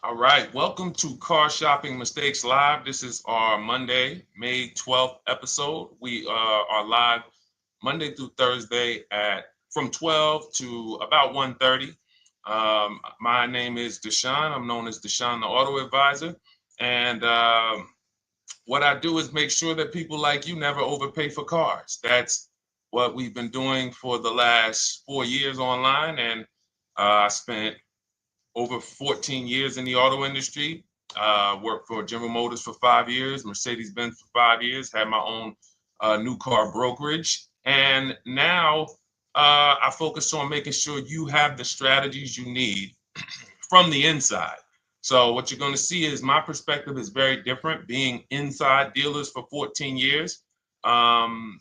All right, welcome to Car Shopping Mistakes Live. This is our Monday, May 12th episode. We are live Monday through Thursday at from 12 to about 1:30. My name is Deshone. I'm known as Deshone the Auto Advisor. And what I do is make sure that people like you never overpay for cars. That's what we've been doing for the last 4 years online. And I spent over 14 years in the auto industry. Worked for General Motors for 5 years, Mercedes-Benz for 5 years, had my own new car brokerage. And now I focus on making sure you have the strategies you need from the inside. So what you're going to see is my perspective is very different, being inside dealers for 14 years. Um,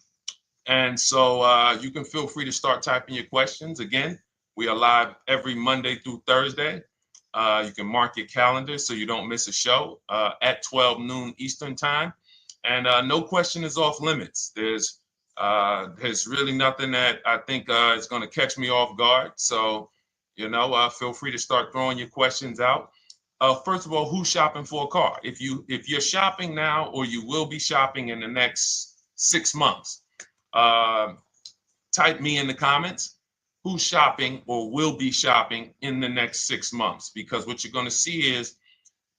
and so you can feel free to start typing your questions. Again, we are live every Monday through Thursday. You can mark your calendar so you don't miss a show at 12 noon Eastern time. And no question is off limits. There's really nothing that I think is going to catch me off guard. So, feel free to start throwing your questions out. First of all, who's shopping for a car? If you're shopping now or you will be shopping in the next 6 months, uh, type me in the comments who's shopping or will be shopping in the next 6 months, because what you're going to see is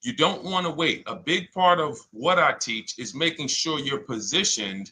you don't want to wait. A big part of what I teach is making sure you're positioned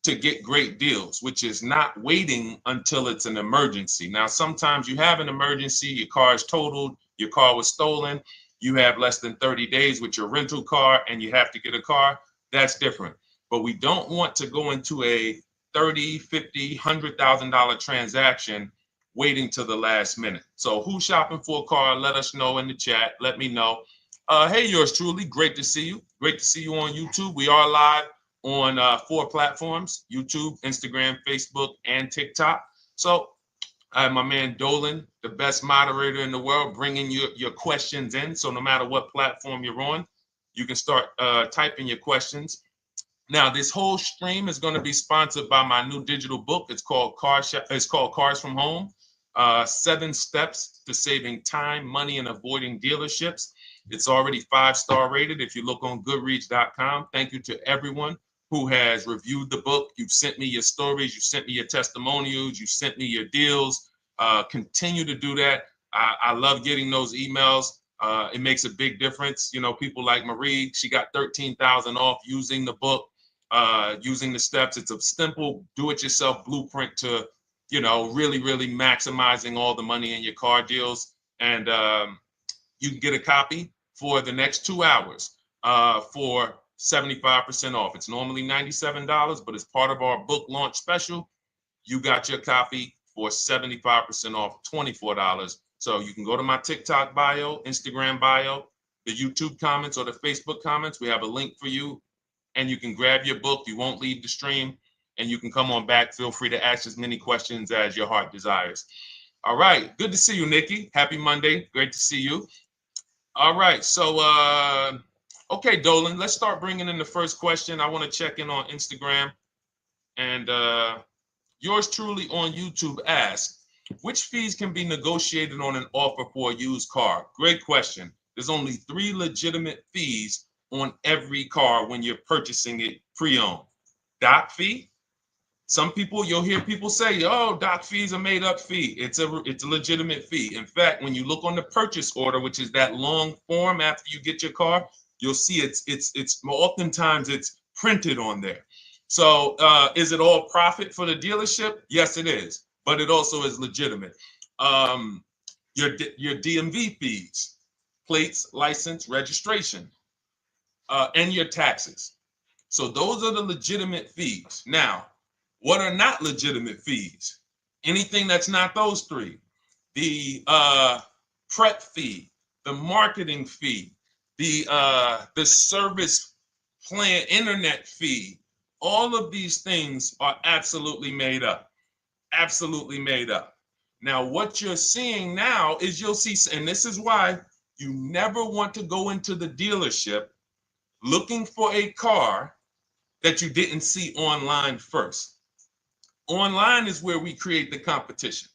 to get great deals, which is not waiting until it's an emergency. Now, sometimes you have an emergency, your car is totaled, your car was stolen, you have less than 30 days with your rental car and you have to get a car. That's different. But we don't want to go into a 30, 50, $100,000 transaction waiting to the last minute. So who's shopping for a car? Let us know in the chat. Let me know. Hey, yours truly. Great to see you. Great to see you on YouTube. We are live on 4 platforms: YouTube, Instagram, Facebook, and TikTok. So I have my man Dolan, the best moderator in the world, bringing your questions in. So no matter what platform you're on, you can start typing your questions. Now, this whole stream is going to be sponsored by my new digital book. It's called Cars from Home: 7 Steps to Saving Time, Money, and Avoiding Dealerships. It's already 5-star rated. If you look on Goodreads.com, thank you to everyone who has reviewed the book. You've sent me your stories. You sent me your testimonials. You sent me your deals. Continue to do that. I love getting those emails. It makes a big difference. People like Marie, she got 13,000 off using the book, using the steps. It's a simple do-it-yourself blueprint to, really, really maximizing all the money in your car deals. And you can get a copy for the next 2 hours for 75% off. It's normally $97, but as part of our book launch special, you got your copy for 75% off, $24. So you can go to my TikTok bio, Instagram bio, the YouTube comments, or the Facebook comments. We have a link for you, and you can grab your book. You won't leave the stream, and you can come on back. Feel free to ask as many questions as your heart desires. All right. Good to see you, Nikki. Happy Monday. Great to see you. All right. So, okay, Dolan, let's start bringing in the first question. I want to check in on Instagram. And yours truly on YouTube asks, which fees can be negotiated on an offer for a used car? Great question. There's only 3 legitimate fees on every car when you're purchasing it pre-owned. Doc fee. Some people, you'll hear people say, "Oh, doc fees are made up fee." It's a legitimate fee. In fact, when you look on the purchase order, which is that long form after you get your car, you'll see it's oftentimes it's printed on there. So is it all profit for the dealership? Yes, it is, but it also is legitimate. Um, your DMV fees, plates, license, registration, and your taxes. So those are the legitimate fees. Now, what are not legitimate fees? Anything that's not those 3. The prep fee, the marketing fee, the service plan, internet fee. All of these things are absolutely made up. Absolutely made up. Now, what you're seeing now is you'll see, and this is why you never want to go into the dealership looking for a car that you didn't see online first. Online is where we create the competition.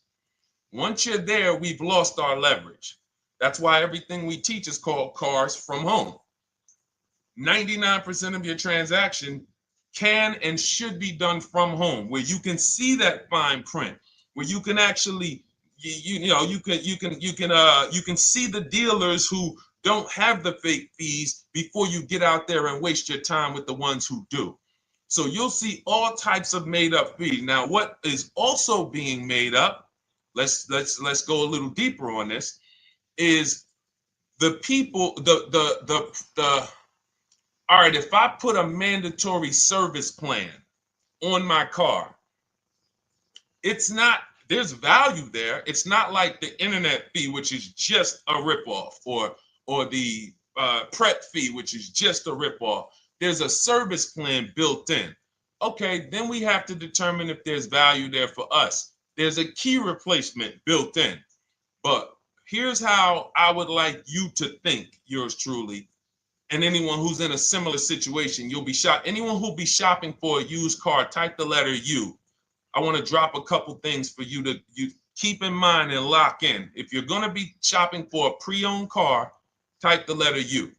Once you're there, we've lost our leverage. That's why everything we teach is called Cars from Home. 99% of your transaction can and should be done from home, where you can see that fine print, where you can actually you can see the dealers who don't have the fake fees before you get out there and waste your time with the ones who do. So you'll see all types of made up fees. Now, what is also being made up, let's go a little deeper on this, is the people, the all right, if I put a mandatory service plan on my car, it's not, there's value there. It's not like the internet fee, which is just a ripoff, or the prep fee, which is just a ripoff. There's a service plan built in. Okay, then we have to determine if there's value there for us. There's a key replacement built in. But here's how I would like you to think, yours truly, and anyone who's in a similar situation. You'll be shocked. Anyone who'll be shopping for a used car, type the letter U. I want to drop a couple things for you to keep in mind and lock in. If you're going to be shopping for a pre-owned car, type the letter U.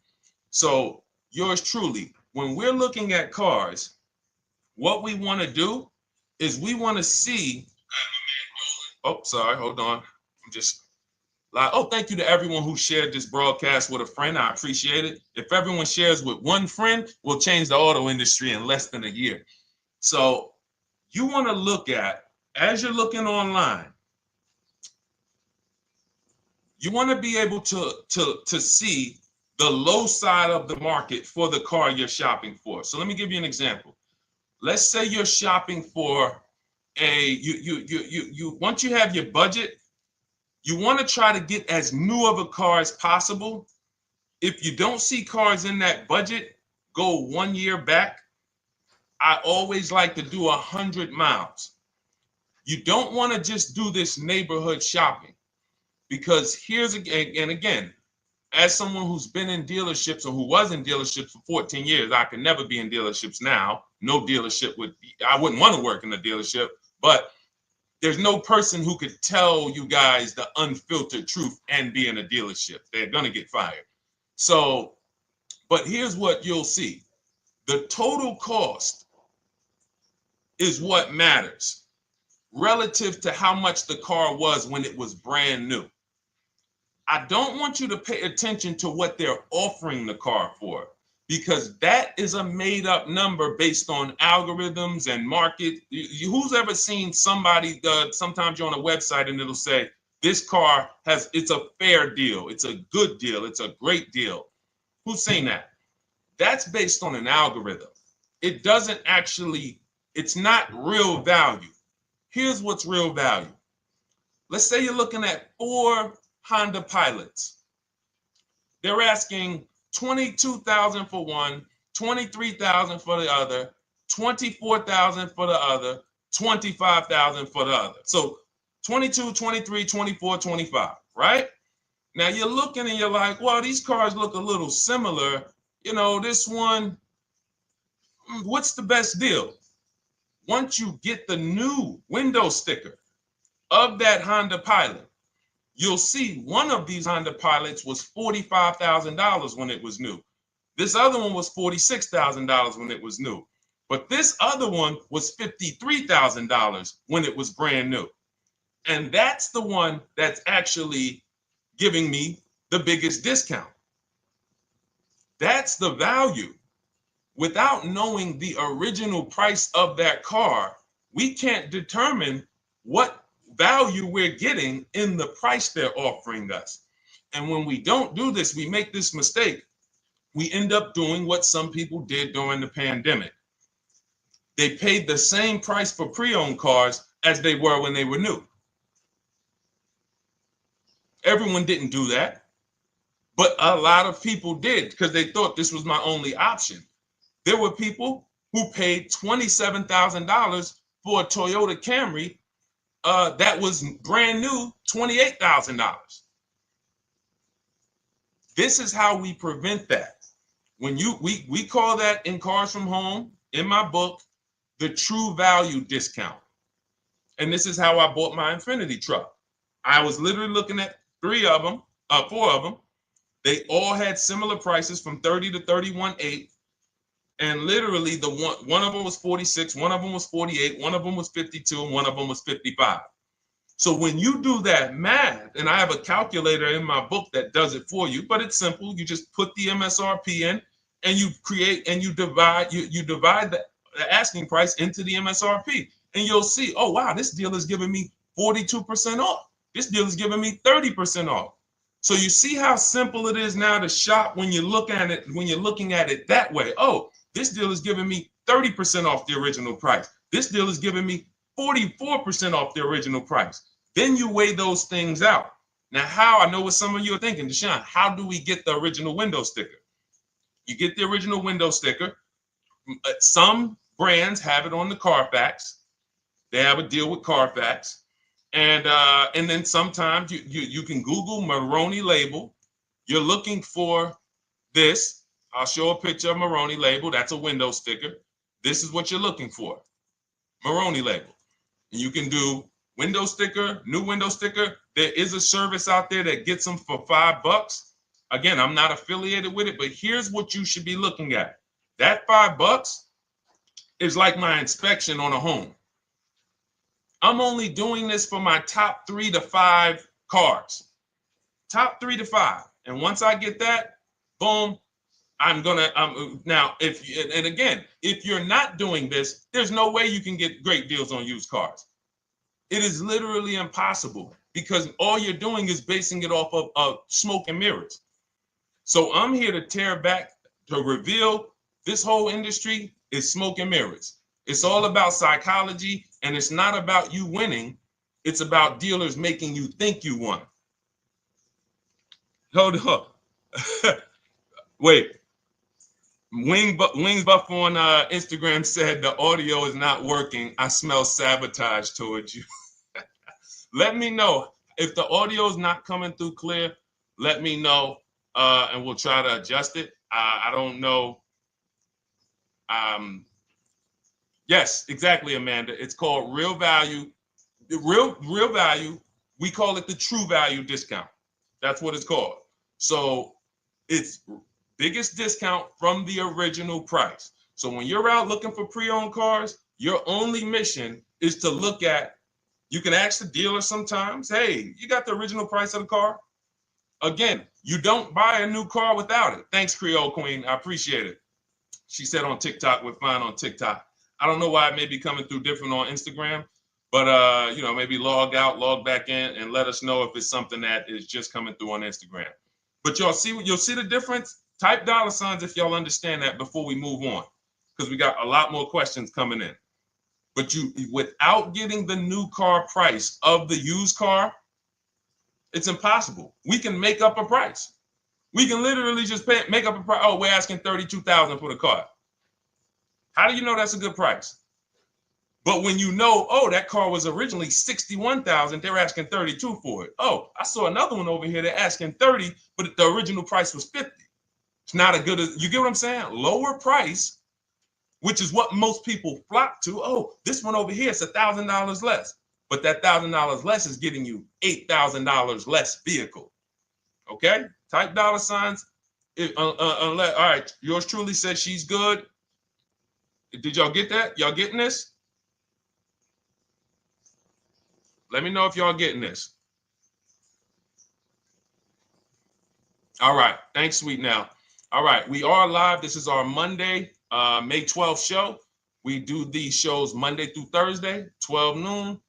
So yours truly, when we're looking at cars, what we want to do is we want to see, oh, sorry, hold on. I'm just, oh, thank you to everyone who shared this broadcast with a friend. I appreciate it. If everyone shares with one friend, we'll change the auto industry in less than a year. So you want to look at, as you're looking online, you want to be able to see the low side of the market for the car you're shopping for. So let me give you an example. Let's say you're shopping for once you have your budget, you want to try to get as new of a car as possible. If you don't see cars in that budget, go 1 year back. I always like to do 100 miles. You don't want to just do this neighborhood shopping, because here's again, as someone who's been in dealerships or who was in dealerships for 14 years, I can never be in dealerships now. No dealership I wouldn't want to work in a dealership, but there's no person who could tell you guys the unfiltered truth and be in a dealership. They're going to get fired. So, but here's what you'll see. The total cost is what matters relative to how much the car was when it was brand new. I don't want you to pay attention to what they're offering the car for, because that is a made up number based on algorithms and market. Who's ever seen somebody, sometimes you're on a website and it'll say, this car it's a fair deal, it's a good deal, it's a great deal. Who's seen that? That's based on an algorithm. It doesn't actually, it's not real value. Here's what's real value. Let's say you're looking at 4 Honda Pilots. They're asking $22,000 for one, $23,000 for the other, $24,000 for the other, $25,000 for the other. So 22, 23, 24, 25, right? Now you're looking and you're like, well, these cars look a little similar. You know, this one, what's the best deal? Once you get the new window sticker of that Honda Pilot, you'll see one of these Honda Pilots was $45,000 when it was new. This other one was $46,000 when it was new. But this other one was $53,000 when it was brand new. And that's the one that's actually giving me the biggest discount. That's the value. Without knowing the original price of that car, we can't determine what value we're getting in the price they're offering us. And when we don't do this, we make this mistake. We end up doing what some people did during the pandemic. They paid the same price for pre-owned cars as they were when they were new. Everyone didn't do that, but a lot of people did because they thought this was my only option. There were people who paid $27,000 for a Toyota Camry that was brand new, $28,000. This is how we prevent that. When we call that in Cars from Home, in my book, the true value discount. And this is how I bought my Infinity truck. I was literally looking at 3 of them. 4 of them. They all had similar prices from 30 to 31.8. And literally the one of them was 46, one of them was 48, one of them was 52, and one of them was 55. So when you do that math, and I have a calculator in my book that does it for you, but it's simple. You just put the MSRP in and you create and you divide the asking price into the MSRP. And you'll see, oh wow, this deal is giving me 42% off. This deal is giving me 30% off. So you see how simple it is now to shop when you look at it, when you're looking at it that way. Oh, this deal is giving me 30% off the original price. This deal is giving me 44% off the original price. Then you weigh those things out. Now, how, I know what some of you are thinking, Deshone, how do we get the original window sticker? You get the original window sticker. Some brands have it on the Carfax. They have a deal with Carfax. And then sometimes you can Google Maroney label. You're looking for this. I'll show a picture of Maroney label. That's a window sticker. This is what you're looking for. Maroney label. And you can do window sticker, new window sticker. There is a service out there that gets them for $5. Again, I'm not affiliated with it, but here's what you should be looking at. That $5 is like my inspection on a home. I'm only doing this for my top 3 to 5 cars. Top 3 to 5. And once I get that, boom, I'm gonna now if you're not doing this, there's no way you can get great deals on used cars. It is literally impossible because all you're doing is basing it off of smoke and mirrors. So I'm here to tear back, to reveal this whole industry is smoke and mirrors. It's all about psychology, and it's not about you winning. It's about dealers making you think you won. Hold up. Wait. Wings Buff on Instagram said the audio is not working. I smell sabotage towards you. Let me know if the audio is not coming through clear. Let me know, and we'll try to adjust it. I don't know. Yes, exactly, Amanda. It's called real value. Real value. We call it the true value discount. That's what it's called. So it's biggest discount from the original price. So when you're out looking for pre-owned cars, your only mission is to look at, you can ask the dealer sometimes, hey, you got the original price of the car? Again, you don't buy a new car without it. Thanks, Creole Queen. I appreciate it. She said on TikTok, we're fine on TikTok. I don't know why it may be coming through different on Instagram, but maybe log out, log back in, and let us know if it's something that is just coming through on Instagram. But you'll see the difference. Type $ if y'all understand that before we move on, because we got a lot more questions coming in. But without getting the new car price of the used car, it's impossible. We can make up a price. We can literally just make up a price. Oh, we're asking $32,000 for the car. How do you know that's a good price? But when you know, oh, that car was originally $61,000, they're asking $32,000 for it. Oh, I saw another one over here. They're asking $30,000, but the original price was $50,000. It's not a good, you get what I'm saying? Lower price, which is what most people flock to. Oh, this one over here is $1,000 less. But that $1,000 less is getting you $8,000 less vehicle. Okay? Type $. All right, yours truly said she's good. Did y'all get that? Y'all getting this? Let me know if y'all getting this. All right. Thanks, Sweet Now. All right. We are live. This is our Monday, May 12th show. We do these shows Monday through Thursday, 12 noon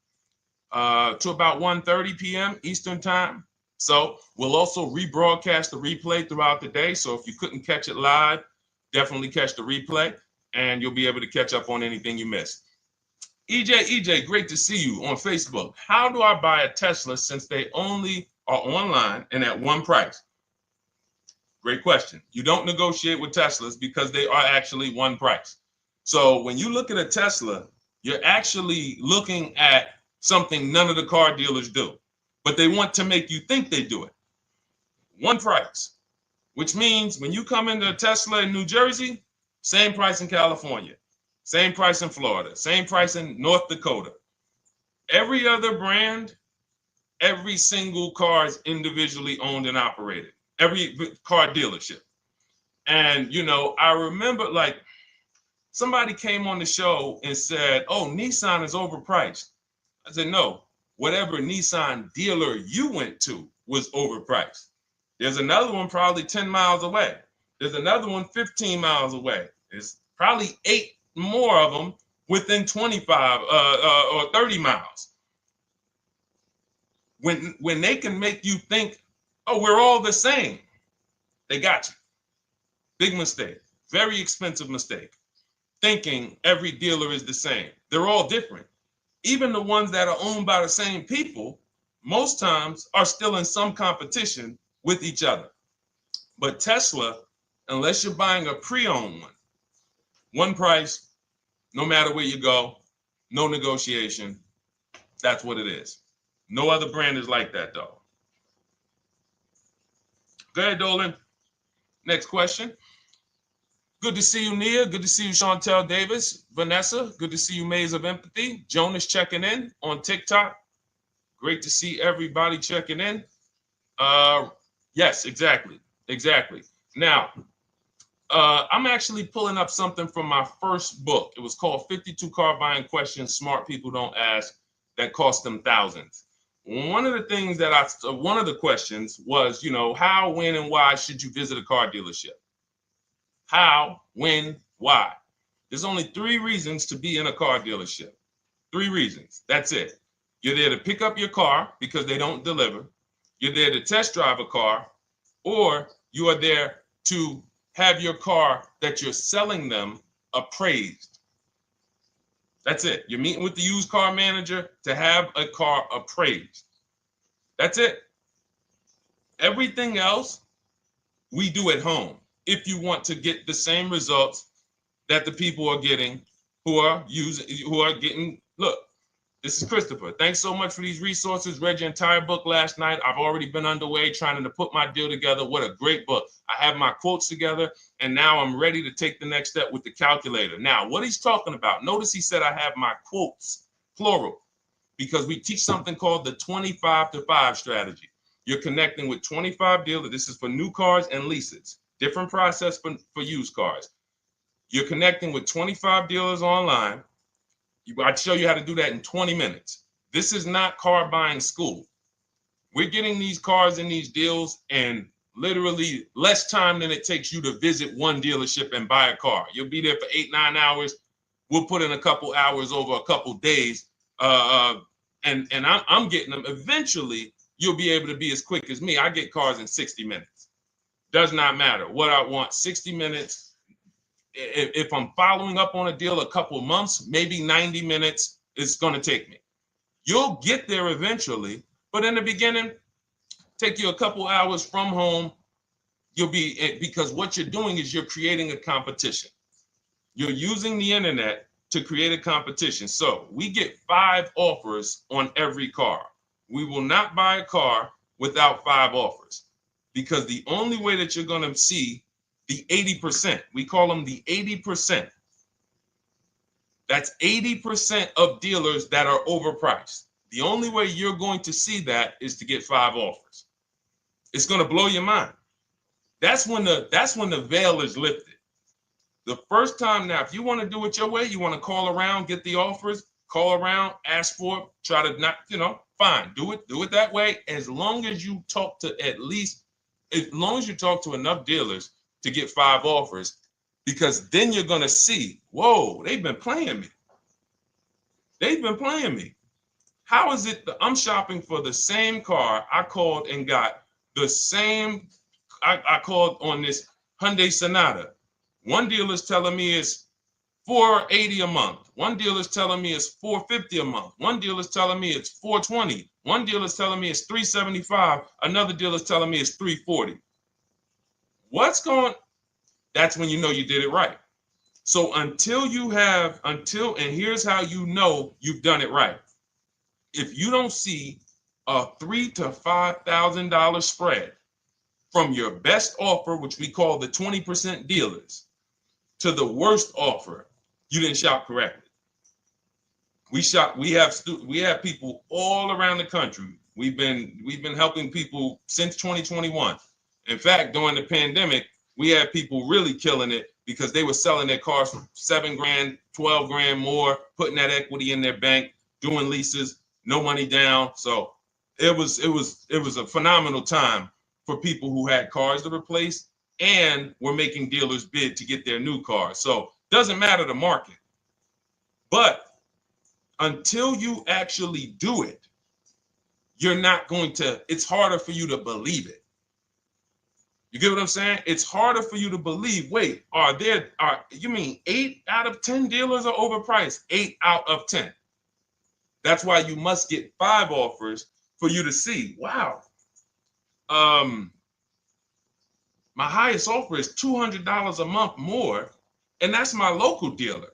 to about 1:30 p.m. Eastern time. So we'll also rebroadcast the replay throughout the day. So if you couldn't catch it live, definitely catch the replay, and you'll be able to catch up on anything you missed. EJ, great to see you on Facebook. How do I buy a Tesla since they only are online and at one price? Great question. You don't negotiate with Teslas because they are actually one price. So when you look at a Tesla, you're actually looking at something none of the car dealers do, but they want to make you think they do it. One price, which means when you come into a Tesla in New Jersey, same price in California. Same price in Florida, same price in North Dakota. Every other brand Every single car is individually owned and operated. Every car dealership. And, you know, I remember like somebody came on the show and said, oh, Nissan is overpriced. I said, no, whatever Nissan dealer you went to was overpriced. There's another one probably 10 miles away. There's another one 15 miles away. There's probably 8 more of them within 25 or 30 miles. When they can make you think, oh, we're all the same, they got you. Big mistake. Very expensive mistake. Thinking every dealer is the same. They're all different. Even the ones that are owned by the same people, most times are still in some competition with each other. But Tesla, unless you're buying a pre-owned one price, no matter where you go, no negotiation. That's what it is. No other brand is like that, though. Go ahead, Dolan. Next question. Good to see you, Nia. Good to see you, Chantel Davis. Vanessa, good to see you, Maze of Empathy. Jonas checking in on TikTok. Great to see everybody checking in. Yes, exactly. Now, I'm actually pulling up something from my first book. It was called 52 Car Buying Questions Smart People Don't Ask that cost them thousands. One of the things one of the questions was, you know, how, when, and why should you visit a car dealership? How, when, why? There's only 3 reasons to be in a car dealership. 3 reasons. That's it. You're there to pick up your car because they don't deliver. You're there to test drive a car, or you are there to have your car that you're selling them appraised. That's it. You're meeting with the used car manager to have a car appraised. That's it. Everything else we do at home if you want to get the same results that the people are getting who are getting. Look, this is Christopher. Thanks so much for these resources. Read your entire book last night. I've already been underway trying to put my deal together. What a great book. I have my quotes together, and now I'm ready to take the next step with the calculator. Now, what he's talking about, notice he said I have my quotes, plural, because we teach something called the 25 to 5 strategy. You're connecting with 25 dealers. This is for new cars and leases. Different process for used cars. You're connecting with 25 dealers online. I'd show you how to do that in 20 minutes. This is not car buying school. We're getting these cars and these deals in literally less time than it takes you to visit one dealership and buy a car. You'll be there for 8-9 hours. We'll put in a couple hours over a couple days. And I'm getting them. Eventually, you'll be able to be as quick as me. I get cars in 60 minutes. Does not matter what I want. 60 minutes. If I'm following up on a deal a couple months, maybe 90 minutes is going to take me. You'll get there eventually, but in the beginning, take you a couple hours from home. Because what you're doing is you're creating a competition. You're using the internet to create a competition. So we get 5 offers on every car. We will not buy a car without 5 offers, because the only way that you're going to see the 80%, we call them the 80%. That's 80% of dealers that are overpriced. The only way you're going to see that is to get 5 offers. It's going to blow your mind. That's when the veil is lifted. The first time, now, if you want to do it your way, you want to call around, get the offers, call around, ask for it, try to not, fine, do it that way. As long as you talk to enough dealers to get 5 offers, because then you're going to see, whoa, they've been playing me. How is it that I'm shopping for the same car? I called and got the same. I called on this Hyundai Sonata. One dealer's telling me it's $480 a month. One dealer's telling me it's $450 a month. One dealer's telling me it's $420. One dealer's telling me it's $375. Another dealer's telling me it's $340. That's when you know you did it right. So and here's how you know you've done it right. If you don't see a $3,000 to $5,000 spread from your best offer, which we call the 20% dealers, to the worst offer, you didn't shop correctly. We have people all around the country. We've been helping people since 2021. In fact, during the pandemic, we had people really killing it because they were selling their cars for 7 grand, 12 grand more, putting that equity in their bank, doing leases, no money down. So it was a phenomenal time for people who had cars to replace and were making dealers bid to get their new cars. So doesn't matter the market. But until you actually do it, you're not going to, it's harder for you to believe it. You get what I'm saying? It's harder for you to believe, wait, you mean 8 out of 10 dealers are overpriced? 8 out of 10. That's why you must get 5 offers for you to see, wow. My highest offer is $200 a month more, and that's my local dealer.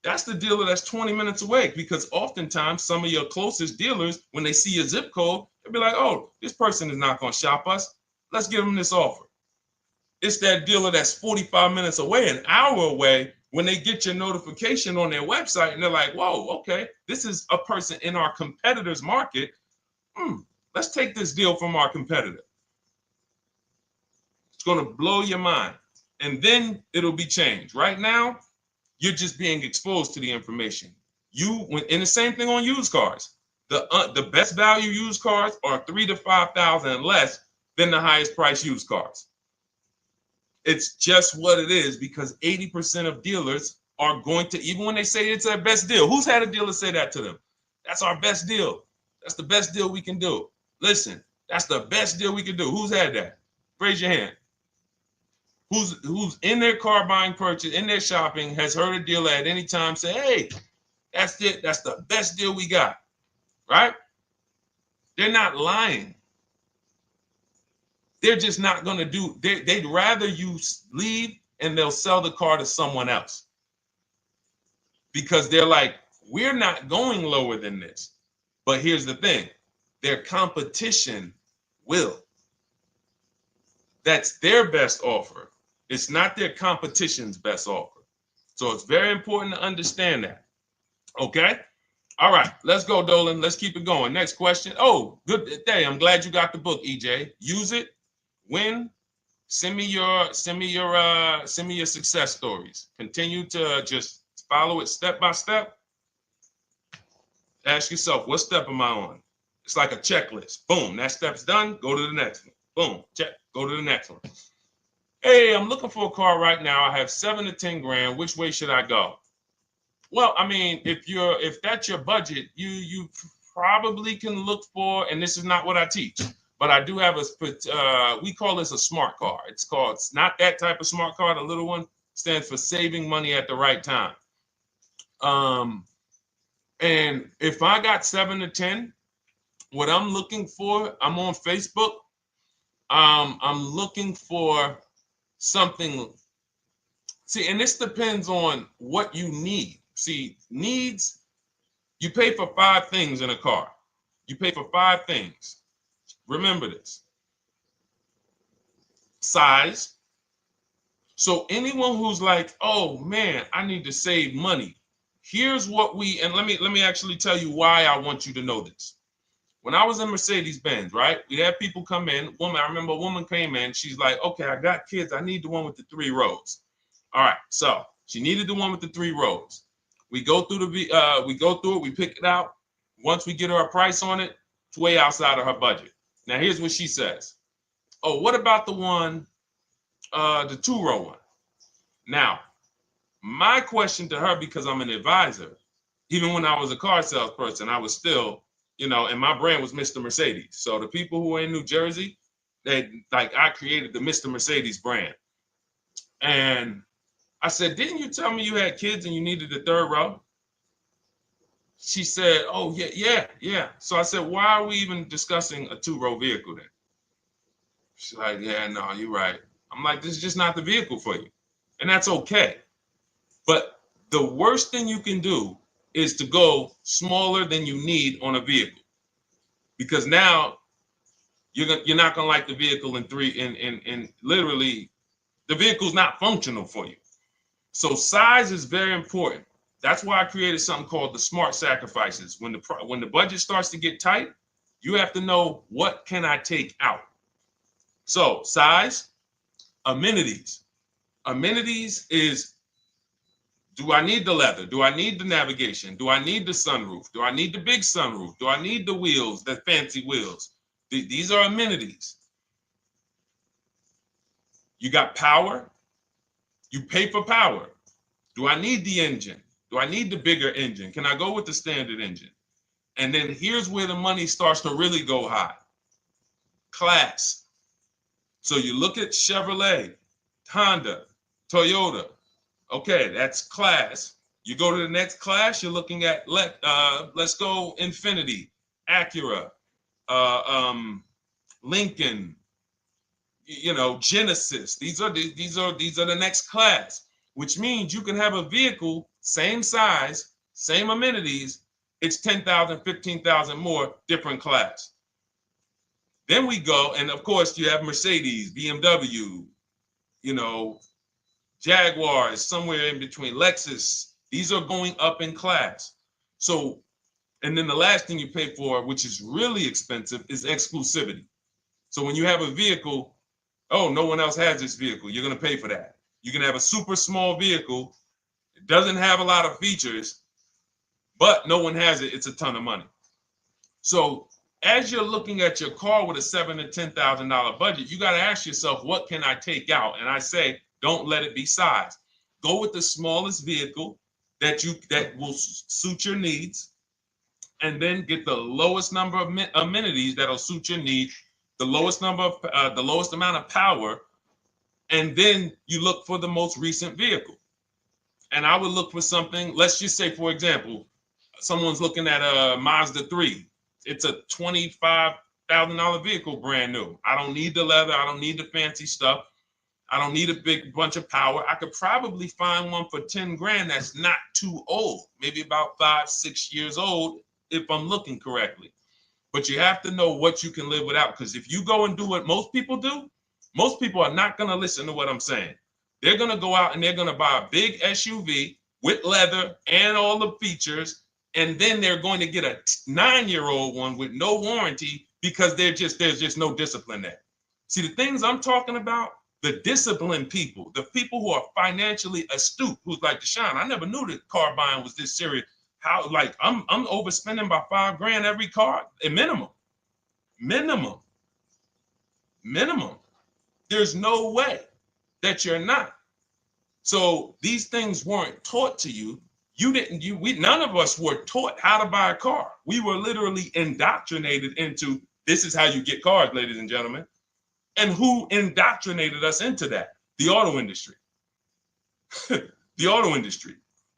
That's the dealer that's 20 minutes away, because oftentimes some of your closest dealers, when they see your zip code, they'll be like, oh, this person is not going to shop us. Let's give them this offer. It's that dealer that's 45 minutes away, an hour away, when they get your notification on their website and they're like, whoa, okay, this is a person in our competitor's market. Let's take this deal from our competitor. It's going to blow your mind. And then it'll be changed. Right now, you're just being exposed to the information. And the same thing on used cars. The best value used cars are $3,000 to $5,000 less than the highest price used cars. It's just what it is, because 80% of dealers are going to, even when they say it's their best deal. Who's had a dealer say that to them? That's our best deal. That's the best deal we can do. Listen, that's the best deal we can do. Who's had that? Raise your hand. Who's in their car buying purchase, in their shopping, has heard a dealer at any time say, hey, that's it. That's the best deal we got, right? They're not lying. They're just not going to do, they'd rather you leave and they'll sell the car to someone else, because they're like, we're not going lower than this. But here's the thing, their competition will. That's their best offer. It's not their competition's best offer. So it's very important to understand that. Okay? All right, let's go, Dolan. Let's keep it going. Next question. Oh, good day. I'm glad you got the book, EJ. Use it. Win. Send me your success stories. Continue to just follow it step by step. Ask yourself, what step am I on? It's like a checklist. Boom, that step's done. Go to the next one. Boom, check. Go to the next one. Hey, I'm looking for a car right now. I have 7 to 10 grand. Which way should I go? Well, I mean, if that's your budget, you probably can look for, and this is not what I teach, but I do have we call this a smart car. It's not that type of smart car. The little one stands for saving money at the right time. And if I got 7 to 10, what I'm looking for, I'm on Facebook. I'm looking for something. See, and this depends on what you need. See, needs, you pay for 5 things in a car. You pay for 5 things. Remember this. Size. So anyone who's like, oh man, I need to save money. Here's what and let me actually tell you why I want you to know this. When I was in Mercedes-Benz, right? We had people come in. I remember a woman came in. She's like, okay, I got kids. I need the one with the 3 rows. All right. So she needed the one with the 3 rows. We go through it. We pick it out. Once we get her a price on it, it's way outside of her budget. Now, here's what she says. Oh, what about the one, the 2-row one? Now, my question to her, because I'm an advisor, even when I was a car salesperson, I was still, and my brand was Mr. Mercedes. So the people who are in New Jersey, I created the Mr. Mercedes brand. And I said, didn't you tell me you had kids and you needed the 3rd row? She said, oh, yeah. So I said, why are we even discussing a 2-row vehicle then? She's like, yeah, no, you're right. I'm like, this is just not the vehicle for you. And that's okay. But the worst thing you can do is to go smaller than you need on a vehicle, because now you're not gonna like the vehicle in literally the vehicle's not functional for you. So size is very important. That's why I created something called the smart sacrifices. When the budget starts to get tight, You have to know, what can I take out? So size, amenities. Amenities is, do I need the leather? Do I need the navigation? Do I need the sunroof? Do I need the big sunroof? Do I need the wheels, the fancy wheels? These are amenities. You got power. You pay for power. Do I need the engine? Do I need the bigger engine? Can I go with the standard engine? And then here's where the money starts to really go high. Class. So you look at Chevrolet, Honda, Toyota. Okay, that's class. You go to the next class, you're looking at, let's go Infiniti, Acura, Lincoln, Genesis. These are the next class, which means you can have a vehicle, same size, same amenities. It's 10,000, 15,000 more, different class. Then we go, and of course you have Mercedes, BMW, Jaguars, somewhere in between, Lexus. These are going up in class. So, and then the last thing you pay for, which is really expensive, is exclusivity. So when you have a vehicle, oh, no one else has this vehicle, you're going to pay for that. You can have a super small vehicle, it doesn't have a lot of features, but no one has it, it's a ton of money. So as you're looking at your car with a $7,000 to $10,000 budget, you got to ask yourself, what can I take out? And I say, don't let it be size. Go with the smallest vehicle that will suit your needs, and then get the lowest number of amenities that'll suit your needs, the lowest amount of power, and then you look for the most recent vehicle. And I would look for something, let's just say, for example, someone's looking at a Mazda 3. It's a $25,000 vehicle, brand new. I don't need the leather. I don't need the fancy stuff. I don't need a big bunch of power. I could probably find one for 10 grand that's not too old, maybe about 5-6 years old, if I'm looking correctly. But you have to know what you can live without, because if you go and do what most people do, most people are not going to listen to what I'm saying. They're going to go out and they're going to buy a big SUV with leather and all the features, and then they're going to get a 9-year-old one with no warranty because there's just no discipline there. See, the things I'm talking about, the disciplined people, the people who are financially astute, who's like, Deshone, I never knew that car buying was this serious. How, like, I'm overspending by $5 grand every car, a minimum. There's no way that you're not. So these things weren't taught to you. None of us were taught how to buy a car. We were literally indoctrinated into, this is how you get cars, ladies and gentlemen. And who indoctrinated us into that? The auto industry. The auto industry.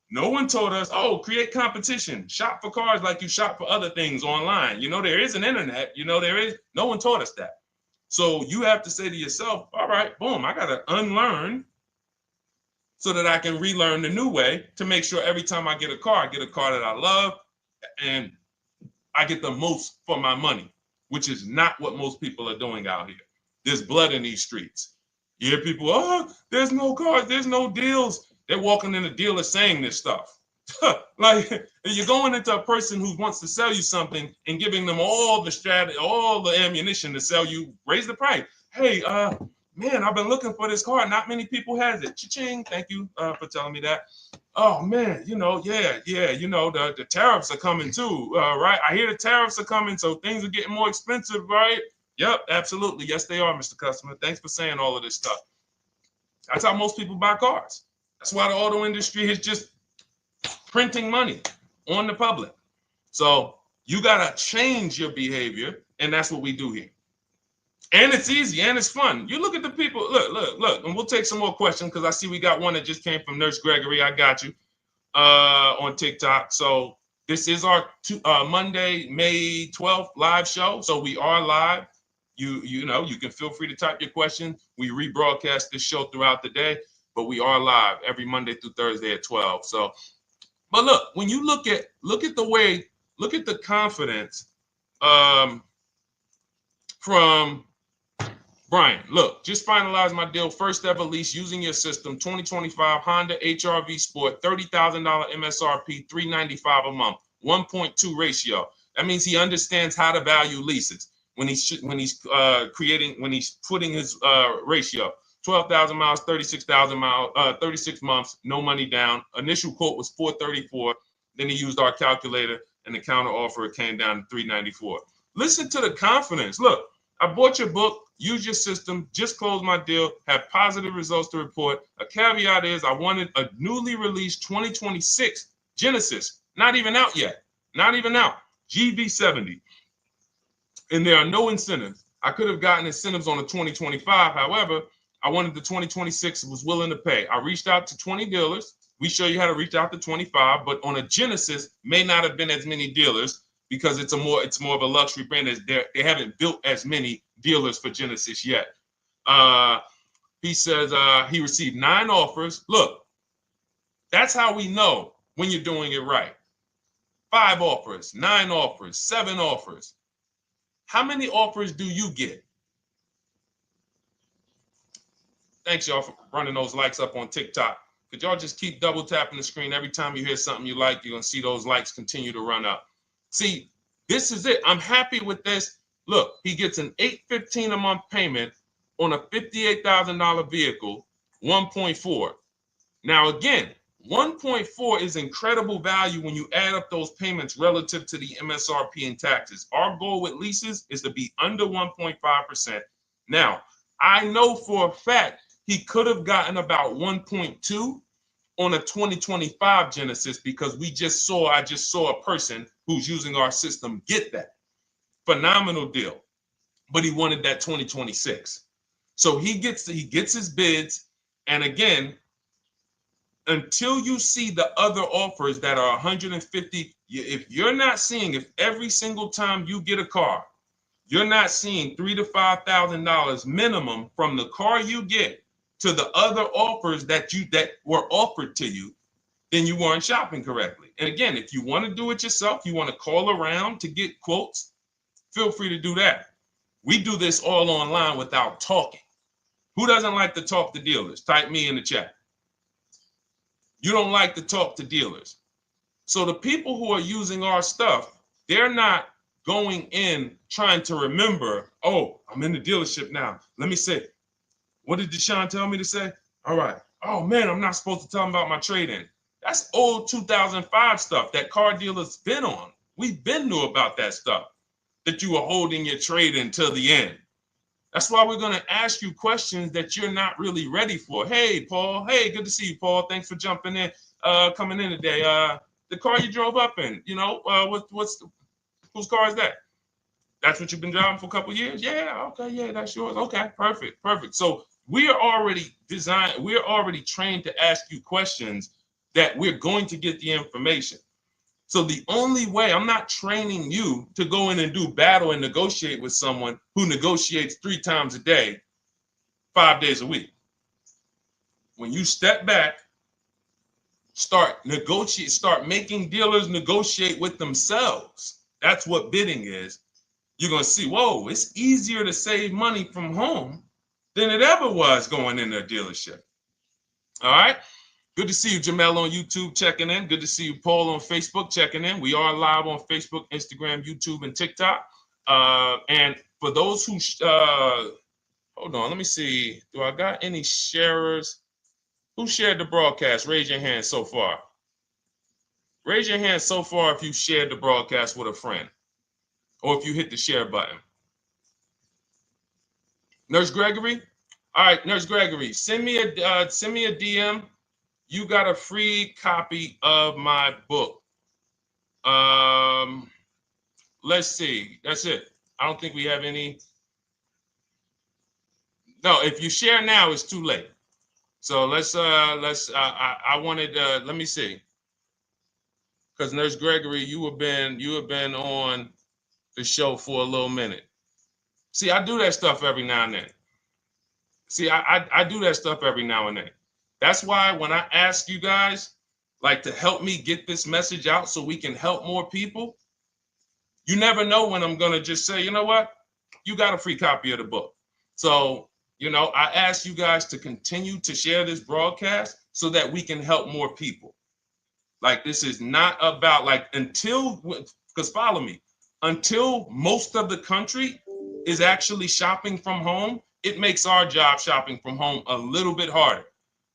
No one told us, oh, create competition, shop for cars like you shop for other things online. There is an internet, no one taught us that. So you have to say to yourself, all right, boom, I got to unlearn so that I can relearn the new way to make sure every time I get a car that I love and I get the most for my money, which is not what most people are doing out here. There's blood in these streets. You hear people, oh, there's no cars, there's no deals. They're walking in the dealer saying this stuff. Like, you're going into a person who wants to sell you something and giving them all the strategy, all the ammunition to sell you, raise the price. Hey, man, I've been looking for this car. Not many people has it. Cha-ching. Thank you for telling me that. Oh man, the tariffs are coming too, right? I hear the tariffs are coming, so things are getting more expensive, right? Yep, absolutely. Yes, they are, Mr. Customer. Thanks for saying all of this stuff. That's how most people buy cars. That's why the auto industry is just printing money on the public. So you got to change your behavior, and that's what we do here. And it's easy and it's fun. You look at the people, look, and we'll take some more questions because I see we got one that just came from Nurse Gregory. I got you on TikTok. So this is our Monday, May 12th live show. So we are live. You can feel free to type your question. We rebroadcast this show throughout the day, but we are live every Monday through Thursday at 12. So, but look, when you look at the confidence from Brian, look, just finalized my deal. First ever lease using your system, 2025 Honda HR-V Sport, $30,000 MSRP, $395 a month, 1.2 ratio. That means he understands how to value leases when he's putting his ratio. 12,000 miles, 36,000 miles, 36 months, no money down. Initial quote was 434. Then he used our calculator, and the counter offer it came down to 394. Listen to the confidence. Look, I bought your book, use your system, just closed my deal, have positive results to report. A caveat is I wanted a newly released 2026 Genesis, not even out yet, not even out, GV70. And there are no incentives. I could have gotten incentives on the 2025. However, I wanted the 2026, was willing to pay. I reached out to 20 dealers. We show you how to reach out to 25, but on a Genesis, may not have been as many dealers because it's more of a luxury brand. As they haven't built as many dealers for Genesis yet. He says he received 9 offers. Look, that's how we know when you're doing it right. 5 offers, 9 offers, 7 offers. How many offers do you get? Thanks, y'all, for running those likes up on TikTok. Could y'all just keep double tapping the screen every time you hear something you like? You're going to see those likes continue to run up. See, this is it. I'm happy with this. Look, he gets an $815 a month payment on a $58,000 vehicle, 1.4. Now, again, 1.4 is incredible value when you add up those payments relative to the MSRP and taxes. Our goal with leases is to be under 1.5%. Now, I know for a fact he could have gotten about 1.2 on a 2025 Genesis because I just saw a person who's using our system get that. Phenomenal deal. But he wanted that 2026. So he gets his bids. And again, until you see the other offers that are 150, if every single time you get a car, you're not seeing $3,000 to $5,000 minimum from the car you get to the other offers that were offered to you, then you weren't shopping correctly. And again, if you want to do it yourself, you want to call around to get quotes, feel free to do that. We do this all online without talking. Who doesn't like to talk to dealers? Type me in the chat. You don't like to talk to dealers. So the people who are using our stuff, they're not going in trying to remember, oh, I'm in the dealership now. Let me say, what did Deshone tell me to say? All right. Oh, man, I'm not supposed to tell them about my trade-in. That's old 2005 stuff that car dealers been on. We've been knew about that stuff, that you were holding your trade-in till the end. That's why we're going to ask you questions that you're not really ready for. Hey, Paul. Hey, good to see you, Paul. Thanks for jumping in, coming in today. The car you drove up in, whose car is that? That's what you've been driving for a couple of years? Yeah, okay, yeah, that's yours. Okay, perfect. So we are already trained to ask you questions that we're going to get the information. So the only way, I'm not training you to go in and do battle and negotiate with someone who negotiates 3 times a day, 5 days a week. When you step back, start making dealers negotiate with themselves. That's what bidding is. You're going to see, whoa, it's easier to save money from home than it ever was going in a dealership. All right. Good to see you, Jamel, on YouTube checking in. Good to see you, Paul, on Facebook checking in. We are live on Facebook, Instagram, YouTube, and TikTok. And for those who, hold on, let me see. Do I got any sharers? Who shared the broadcast? Raise your hand so far. Raise your hand so far if you shared the broadcast with a friend or if you hit the share button. Nurse Gregory? All right, Nurse Gregory, send me a DM. You got a free copy of my book. Let's see. That's it. I don't think we have any. No, if you share now, it's too late. So I wanted let me see. Because Nurse Gregory, you have been on the show for a little minute. See, I do that stuff every now and then. I do that stuff every now and then. That's why when I ask you guys, like, to help me get this message out so we can help more people, you never know when I'm going to just say, you know what? You got a free copy of the book. So, I ask you guys to continue to share this broadcast so that we can help more people. Like, this is not about, because follow me. until most of the country is actually shopping from home, it makes our job shopping from home a little bit harder,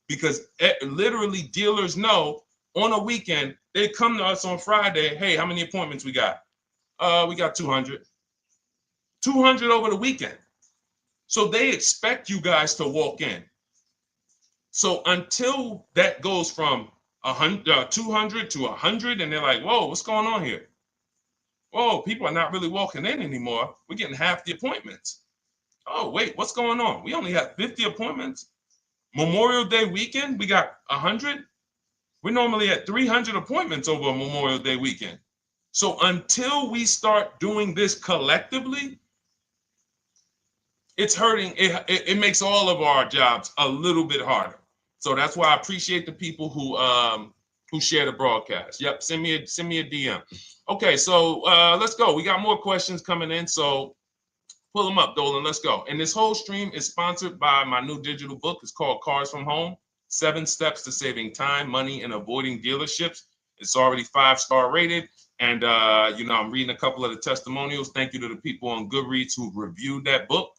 because literally dealers know on a weekend, they come to us on Friday, hey, how many appointments we got? We got 200. 200 over the weekend. So they expect you guys to walk in. So until that goes from 200 to 100, and they're like, whoa, what's going on here? Whoa, people are not really walking in anymore. We're getting half the appointments. Oh, wait, what's going on? We only have 50 appointments. Memorial Day weekend, we got 100. We're normally at 300 appointments over a Memorial Day weekend. So until we start doing this collectively, it's hurting. It makes all of our jobs a little bit harder. So that's why I appreciate the people who share the broadcast. Yep, send me a DM. Okay, so let's go. We got more questions coming in, so pull them up, Dolan. Let's go. And this whole stream is sponsored by my new digital book. It's called Cars from Home: 7 Steps to Saving Time, Money, and Avoiding Dealerships. It's already 5-star rated. And, I'm reading a couple of the testimonials. Thank you to the people on Goodreads who reviewed that book.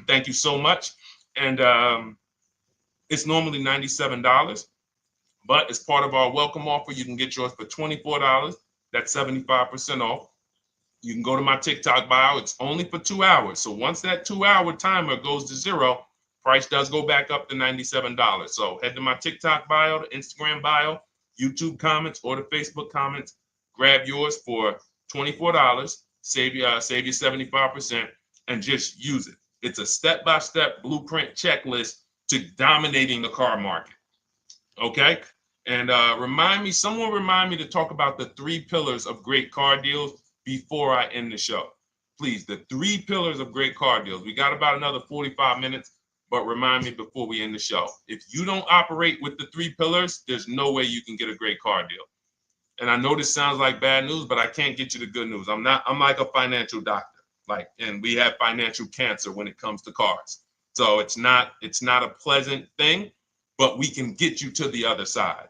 Thank you so much. And it's normally $97, but as part of our welcome offer, you can get yours for $24. That's 75% off. You can go to my TikTok bio. It's only for 2 hours. So once that 2-hour timer goes to zero, price does go back up to $97. So head to my TikTok bio, the Instagram bio, YouTube comments, or the Facebook comments. Grab yours for $24. Save you 75%, and just use it. It's a step-by-step blueprint checklist to dominating the car market. Okay? And someone remind me to talk about the 3 pillars of great car deals before I end the show. Please, the 3 pillars of great car deals. We got about another 45 minutes, but remind me before we end the show. If you don't operate with the 3 pillars, there's no way you can get a great car deal. And I know this sounds like bad news, but I can't get you the good news. I'm like a financial doctor. And we have financial cancer when it comes to cars. So it's not a pleasant thing, but we can get you to the other side.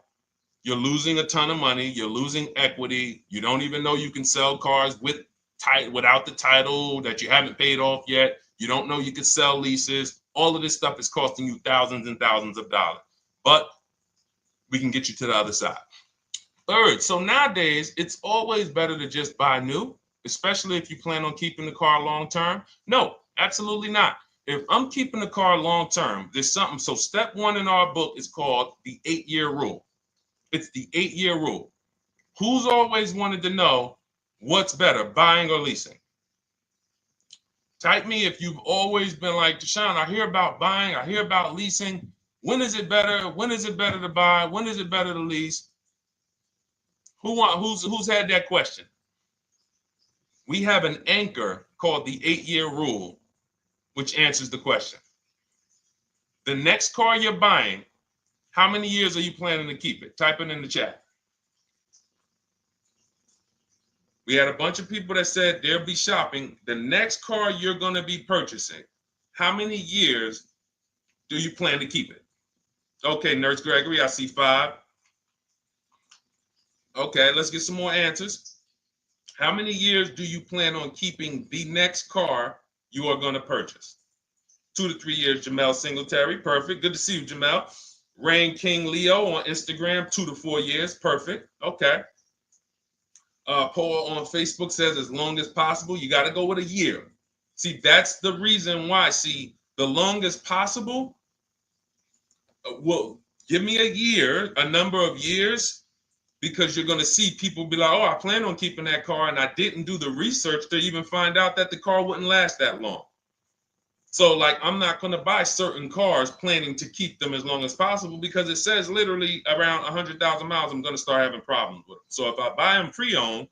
You're losing a ton of money. You're losing equity. You don't even know you can sell cars without the title that you haven't paid off yet. You don't know you can sell leases. All of this stuff is costing you thousands and thousands of dollars, but we can get you to the other side. Third, so nowadays, it's always better to just buy new, especially if you plan on keeping the car long term. No, absolutely not. If I'm keeping the car long term, there's something. So step 1 in our book is called the 8-year rule. It's the 8-year rule. Who's always wanted to know what's better, buying or leasing? Type me if you've always been like, Deshone, I hear about buying, I hear about leasing. When is it better? When is it better to buy? When is it better to lease? Who's had that question? We have an anchor called the 8-year rule, which answers the question. The next car you're buying, how many years are you planning to keep it? Type it in the chat. We had a bunch of people that said they'll be shopping. The next car you're going to be purchasing, how many years do you plan to keep it? Okay, Nurse Gregory, I see 5. Okay, let's get some more answers. How many years do you plan on keeping the next car you are going to purchase? 2 to 3 years, Jamel Singletary. Perfect. Good to see you, Jamel. Rain King Leo on Instagram, 2 to 4 years. Perfect. Okay. Paul on Facebook says as long as possible. You got to go with a year. See, that's the reason why. See, the longest possible, well, give me a year, a number of years, because you're going to see people be like, oh, I plan on keeping that car, and I didn't do the research to even find out that the car wouldn't last that long. So, I'm not going to buy certain cars planning to keep them as long as possible, because it says literally around 100,000 miles, I'm going to start having problems with them. So if I buy them pre-owned,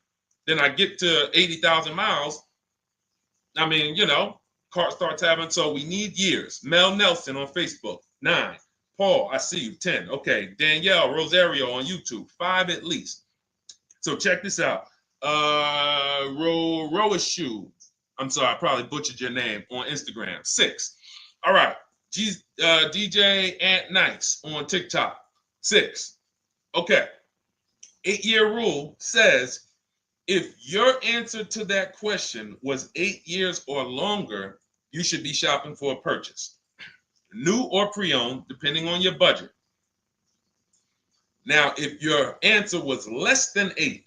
then I get to 80,000 miles. I mean, car starts having, so we need years. Mel Nelson on Facebook, 9. Paul, I see you, 10. Okay, Danielle Rosario on YouTube, 5 at least. So check this out. Roashu, I'm sorry, I probably butchered your name, on Instagram, 6. All right, DJ Ant Nice on TikTok, 6. Okay, 8-year rule says If your answer to that question was 8 years or longer, you should be shopping for a purchase, new or pre-owned, depending on your budget. Now, if your answer was less than 8,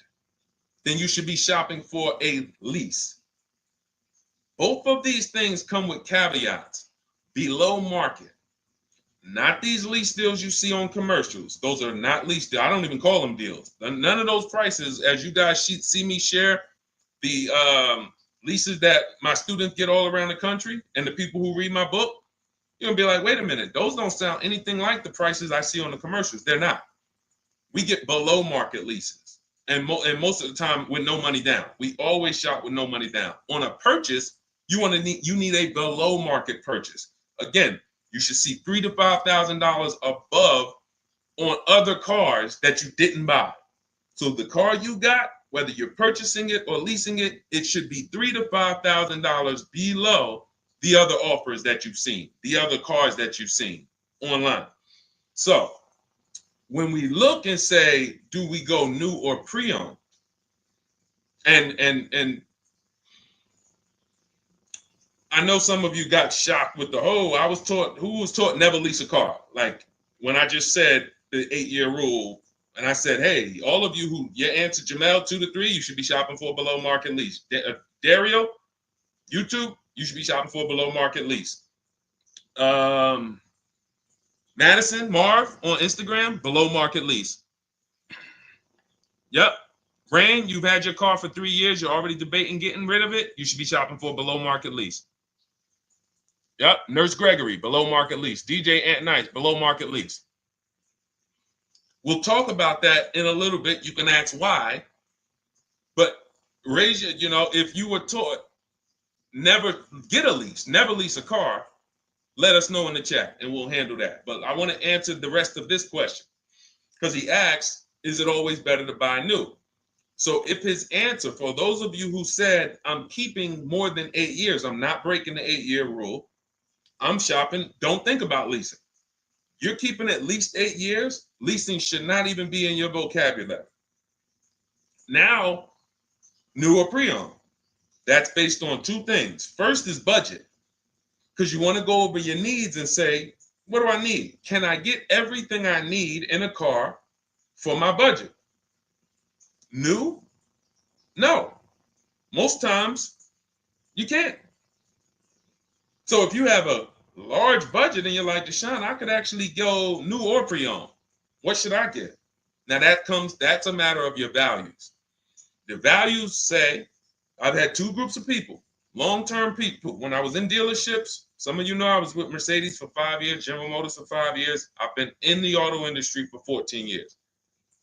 then you should be shopping for a lease. Both of these things come with caveats. Below market. Not these lease deals you see on commercials. Those are not lease deals. I don't even call them deals. None of those prices, as you guys see me share the leases that my students get all around the country and the people who read my book, you're going to be like, wait a minute. Those don't sound anything like the prices I see on the commercials. They're not. We get below market leases. And most of the time with no money down. We always shop with no money down. On a purchase, you need a below market purchase. Again, you should see $3,000 to $5,000 above on other cars that you didn't buy. So the car you got, whether you're purchasing it or leasing it, it should be $3,000 to $5,000 below the other offers that you've seen, the other cars that you've seen online. So when we look and say, do we go new or pre-owned? And I know some of you got shocked with who was taught never lease a car. Like when I just said the 8-year rule, and I said, hey, all of you who your answer Jamel 2 to 3, you should be shopping for a below market lease. Dario, YouTube, you should be shopping for a below market lease. Madison, Marv on Instagram, below market lease. Yep. Rain, you've had your car for 3 years. You're already debating getting rid of it. You should be shopping for a below market lease. Yep. Nurse Gregory, below market lease. DJ Ant Nice, below market lease. We'll talk about that in a little bit. You can ask why. But raise your, if you were taught never get a lease, never lease a car, let us know in the chat and we'll handle that. But I want to answer the rest of this question because he asks, is it always better to buy new? So if his answer, for those of you who said, I'm keeping more than 8 years, I'm not breaking the 8-year rule, I'm shopping, don't think about leasing. You're keeping at least 8 years, leasing should not even be in your vocabulary. Now, new or pre-owned. That's based on 2 things. First is budget, because you want to go over your needs and say, what do I need? Can I get everything I need in a car for my budget? New? No. Most times, you can't. So if you have a large budget and you're like, Deshone, I could actually go new or pre-owned. What should I get? Now that's a matter of your values. The values say, I've had 2 groups of people, long-term people. When I was in dealerships, some of you know I was with Mercedes for 5 years, General Motors for 5 years. I've been in the auto industry for 14 years.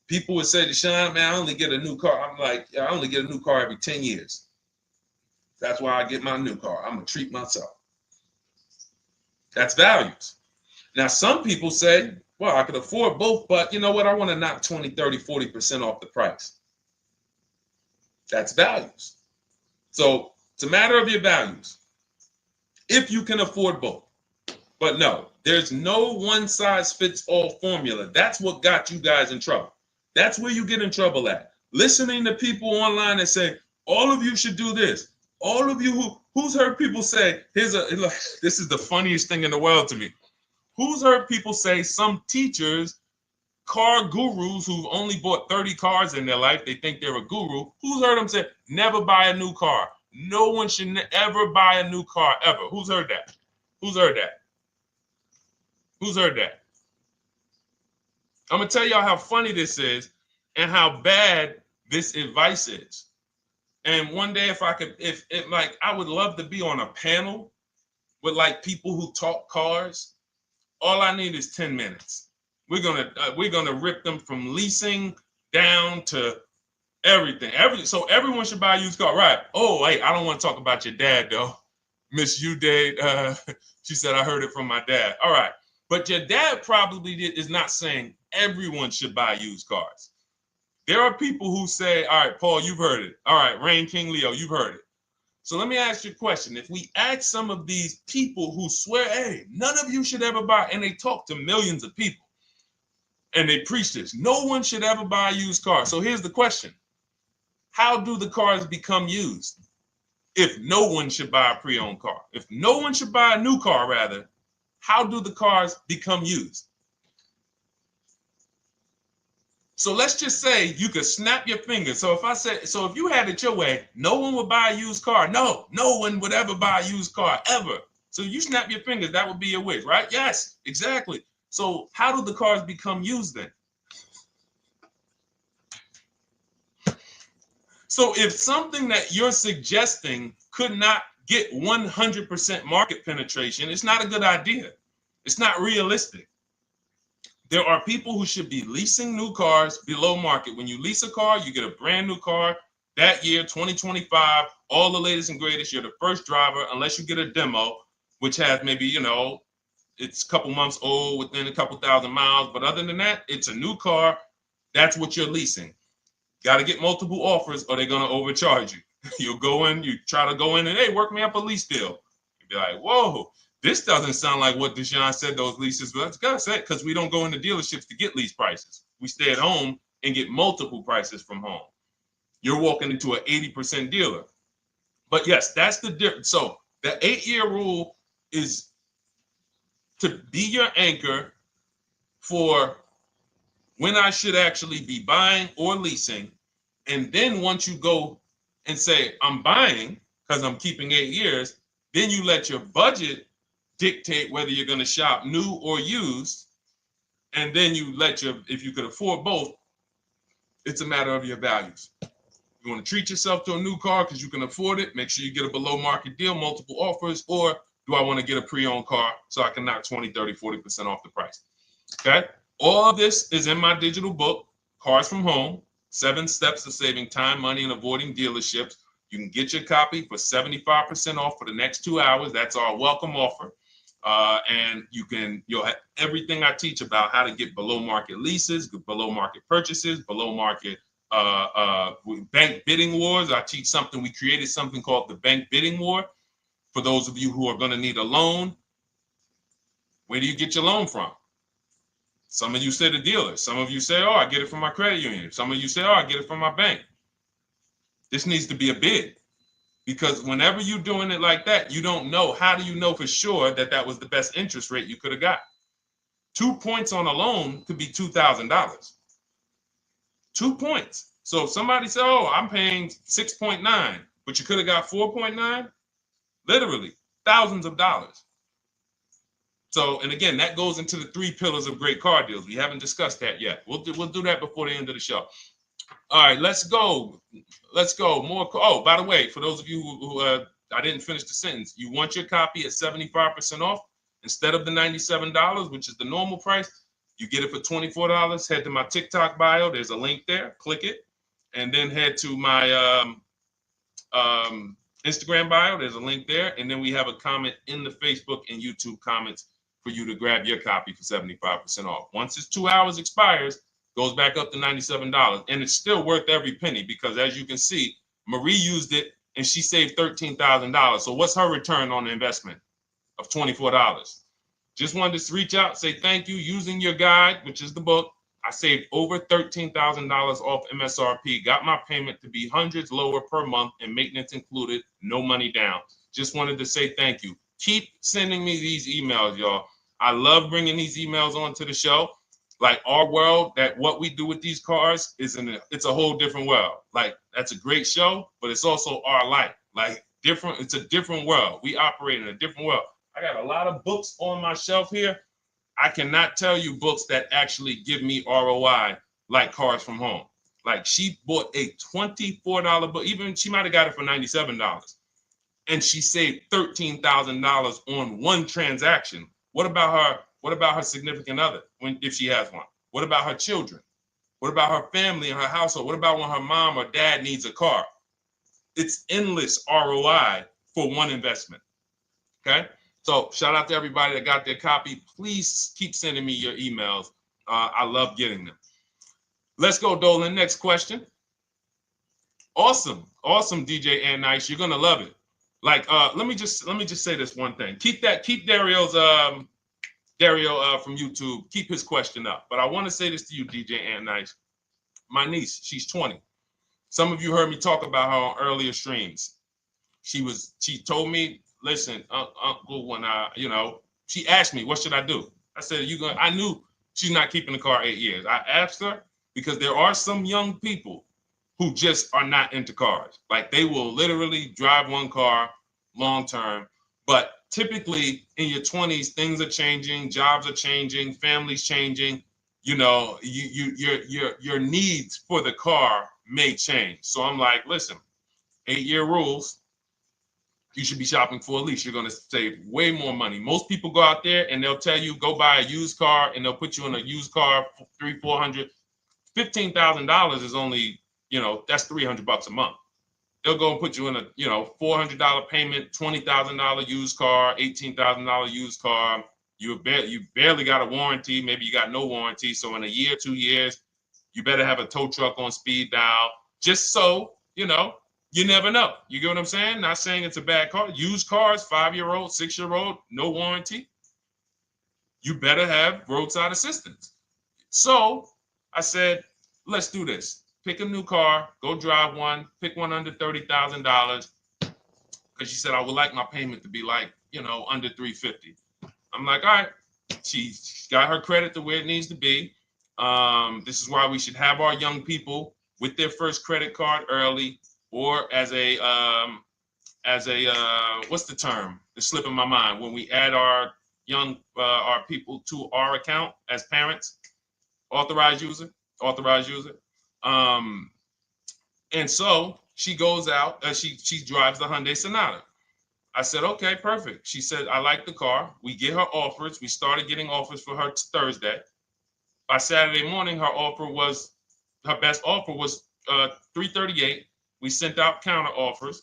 People would say, Deshone, man, I only get a new car. I'm like, yeah, I only get a new car every 10 years. That's why I get my new car. I'm going to treat myself. That's values. Now, some people say, well, I could afford both, but you know what? I want to knock 20, 30, 40% off the price. That's values. So it's a matter of your values. If you can afford both. But no, there's no one-size-fits-all formula. That's what got you guys in trouble. That's where you get in trouble at. Listening to people online and say, all of you should do this. All of you who's heard people say, this is the funniest thing in the world to me. Who's heard people say, some teachers, car gurus who've only bought 30 cars in their life, they think they're a guru. Who's heard them say, never buy a new car? No one should ever buy a new car, ever. Who's heard that? Who's heard that? Who's heard that? I'm going to tell y'all how funny this is and how bad this advice is. And one day, if I would love to be on a panel with like people who talk cars. All I need is 10 minutes. We're gonna rip them from leasing down to everything. So everyone should buy a used car, right? Oh, wait, I don't want to talk about your dad though, Miss Uday. She said I heard it from my dad. All right, but your dad probably is not saying everyone should buy used cars. There are people who say, all right, Paul, you've heard it. All right, Rain King Leo, you've heard it. So let me ask you a question. If we ask some of these people who swear, hey, none of you should ever buy, and they talk to millions of people, and they preach this, no one should ever buy a used car. So here's the question. how do the cars become used? If no one should buy a pre-owned car, if no one should buy a new car, rather, how do the cars become used? So let's just say you could snap your fingers. So if you had it your way, no one would buy a used car. No one would ever buy a used car, ever. So you snap your fingers, that would be your wish, right? Yes, exactly. So how do the cars become used then? So if something that you're suggesting could not get 100% market penetration, it's not a good idea. It's not realistic. There are people who should be leasing new cars below market. When you lease a car, you get a brand new car that year, 2025, all the latest and greatest. You're the first driver, unless you get a demo, which has maybe, it's a couple months old, within a couple thousand miles. But other than that, it's a new car. That's what you're leasing. Got to get multiple offers or they're going to overcharge you. You'll go in, you try to go in and, hey, work me up a lease deal. You'll be like, whoa, this doesn't sound like what Deshone said those leases were. That's gotta say, because we don't go into dealerships to get lease prices. We stay at home and get multiple prices from home. You're walking into an 80% dealer. But yes, that's the difference. So the 8-year rule is to be your anchor for when I should actually be buying or leasing. And then once you go and say, I'm buying because I'm keeping 8 years, then you let your budget dictate whether you're going to shop new or used. And then you if you could afford both, it's a matter of your values. You want to treat yourself to a new car because you can afford it, make sure you get a below market deal, multiple offers, or do I want to get a pre-owned car so I can knock 20, 30, 40% off the price? Okay. All of this is in my digital book, Cars from Home, 7 Steps to Saving Time, Money, and Avoiding Dealerships. You can get your copy for 75% off for the next 2 hours. That's our welcome offer. And you'll have everything I teach about how to get below market leases, below market purchases, below market bank bidding wars. We created something called the bank bidding war. For those of you who are going to need a loan, where do you get your loan from? Some of you say the dealer. Some of you say, oh, I get it from my credit union. Some of you say, oh, I get it from my bank. This needs to be a bid, because whenever you're doing it like that, you don't know. How do you know for sure that that was the best interest rate you could have got? 2 points on a loan could be $2,000. 2 points. So if somebody said, oh, I'm paying 6.9, but you could have got 4.9, literally thousands of dollars. So, and again, that goes into the 3 pillars of great car deals. We haven't discussed that yet. We'll do that before the end of the show. All right, let's go. More. Oh, by the way, for those of you who I didn't finish the sentence, you want your copy at 75% off instead of the $97, which is the normal price. You get it for $24. Head to my TikTok bio. There's a link there. Click it, and then head to my Instagram bio. There's a link there, and then we have a comment in the Facebook and YouTube comments for you to grab your copy for 75% off. Once it's 2 hours expires, goes back up to $97, and it's still worth every penny, because as you can see, Marie used it and she saved $13,000. So what's her return on the investment of $24? Just wanted to reach out, say thank you. Using your guide, which is the book, I saved over $13,000 off MSRP, got my payment to be hundreds lower per month and maintenance included, no money down. Just wanted to say thank you. Keep sending me these emails, y'all. I love bringing these emails onto the show. Like our world, that what we do with these cars it's a whole different world. Like, that's a great show, but it's also our life. Like, it's a different world. We operate in a different world. I got a lot of books on my shelf here. I cannot tell you books that actually give me ROI like Cars from Home. Like, she bought a $24 book. Even she might have got it for $97. And she saved $13,000 on one transaction. What about her? What about her significant other, if she has one? What about her children? What about her family and her household? What about when her mom or dad needs a car? It's endless ROI for one investment. Okay? So shout out to everybody that got their copy. Please keep sending me your emails. I love getting them. Let's go, Dolan. Next question. Awesome, DJ and Nice. You're gonna love it. Like, let me just say this one thing. Keep Dario's Dario from YouTube, keep his question up. But I want to say this to you, DJ and Nice. My niece, she's 20. Some of you heard me talk about her on earlier streams. She told me, listen, Uncle, when she asked me, what should I do? I said, I knew she's not keeping the car 8 years. I asked her because there are some young people who just are not into cars. Like they will literally drive one car long term. But typically in your 20s, things are changing, jobs are changing, families changing. Your needs for the car may change. So I'm like, listen, 8-year rules. You should be shopping for a lease. You're going to save way more money. Most people go out there and they'll tell you go buy a used car, and they'll put you in a used car for $300, $400, $15,000 is only, that's $300 a month. They'll go and put you in a $400 payment, $20,000 used car, $18,000 used car. You barely got a warranty. Maybe you got no warranty. So in a year, 2 years, you better have a tow truck on speed dial, just so you never know. You get what I'm saying? Not saying it's a bad car. Used cars, 5-year-old, 6-year-old, no warranty. You better have roadside assistance. So I said, let's do this. Pick a new car, go drive one, pick one under $30,000. Because she said, I would like my payment to be like, under $350. I'm like, all right. She's got her credit to where it needs to be. This is why we should have our young people with their first credit card early, or as a what's the term? It's slipping my mind. When we add our our people to our account as parents, authorized user. And so she goes out, she drives the Hyundai Sonata. I said, okay, perfect. She said, I like the car. We get her offers. We started getting offers for her Thursday. By Saturday morning, her best offer was $338. We sent out counter offers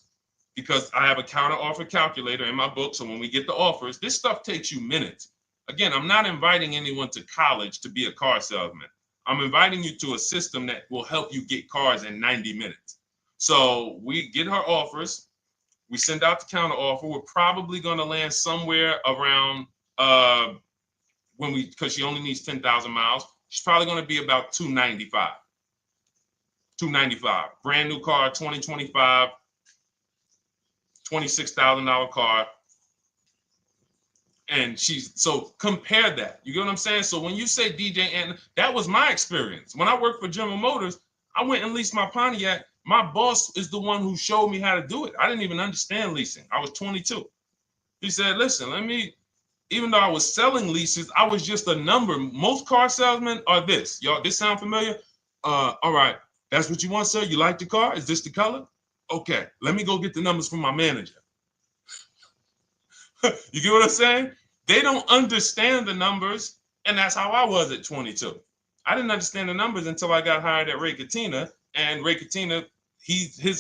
because I have a counter offer calculator in my book. So when we get the offers, this stuff takes you minutes. Again, I'm not inviting anyone to college to be a car salesman. I'm inviting you to a system that will help you get cars in 90 minutes. So we get her offers. We send out the counter offer. We're probably going to land somewhere around because she only needs 10,000 miles. She's probably going to be about $295. Brand new car, 2025, $26,000 car. And so compare that. You get what I'm saying? So when you say DJ, and that was my experience. When I worked for General Motors, I went and leased my Pontiac. My boss is the one who showed me how to do it. I didn't even understand leasing. I was 22. He said, listen, even though I was selling leases, I was just a number. Most car salesmen are this. Y'all, this sound familiar? All right. That's what you want, sir? You like the car? Is this the color? Okay. Let me go get the numbers from my manager. You get what I'm saying? They don't understand the numbers. And that's how I was at 22. I didn't understand the numbers until I got hired at Ray Katina. And Ray Katina,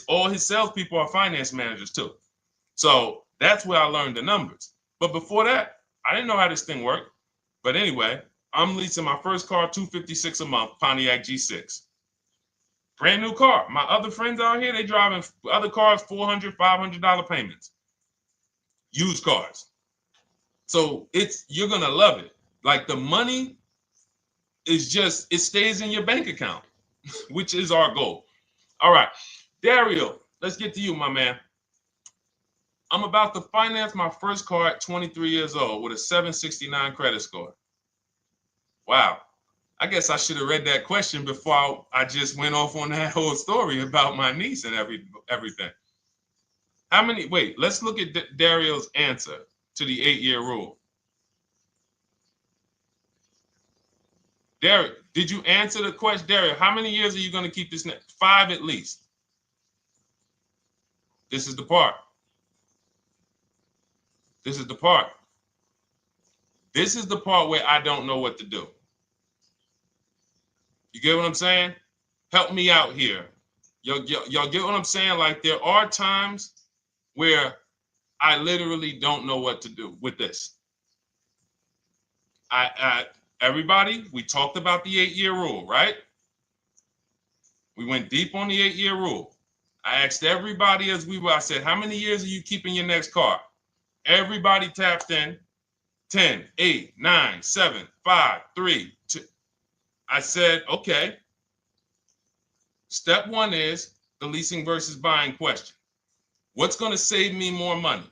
all his salespeople are finance managers too. So that's where I learned the numbers. But before that, I didn't know how this thing worked. But anyway, I'm leasing my first car, $256 a month, Pontiac G6. Brand new car. My other friends out here, they driving other cars, $400, $500 payments. Used cars. So you're going to love it. Like the money is it stays in your bank account, which is our goal. All right, Dario, let's get to you, my man. I'm about to finance my first car at 23 years old with a 769 credit score. Wow. I guess I should have read that question before I just went off on that whole story about my niece and everything. Let's look at Dario's answer to the 8-year rule. Dario, did you answer the question? Dario, how many years are you going to keep this? 5 at least. This is the part. This is the part. This is the part where I don't know what to do. You get what I'm saying? Help me out here. Y'all get what I'm saying? Like there are times where I literally don't know what to do with this. Everybody, we talked about the 8-year rule, right? We went deep on the 8-year rule. I asked everybody I said, how many years are you keeping your next car? Everybody tapped in. 10, 8, 9, 7, 5, 3, 2. I said, okay. Step 1 is the leasing versus buying question. What's going to save me more money?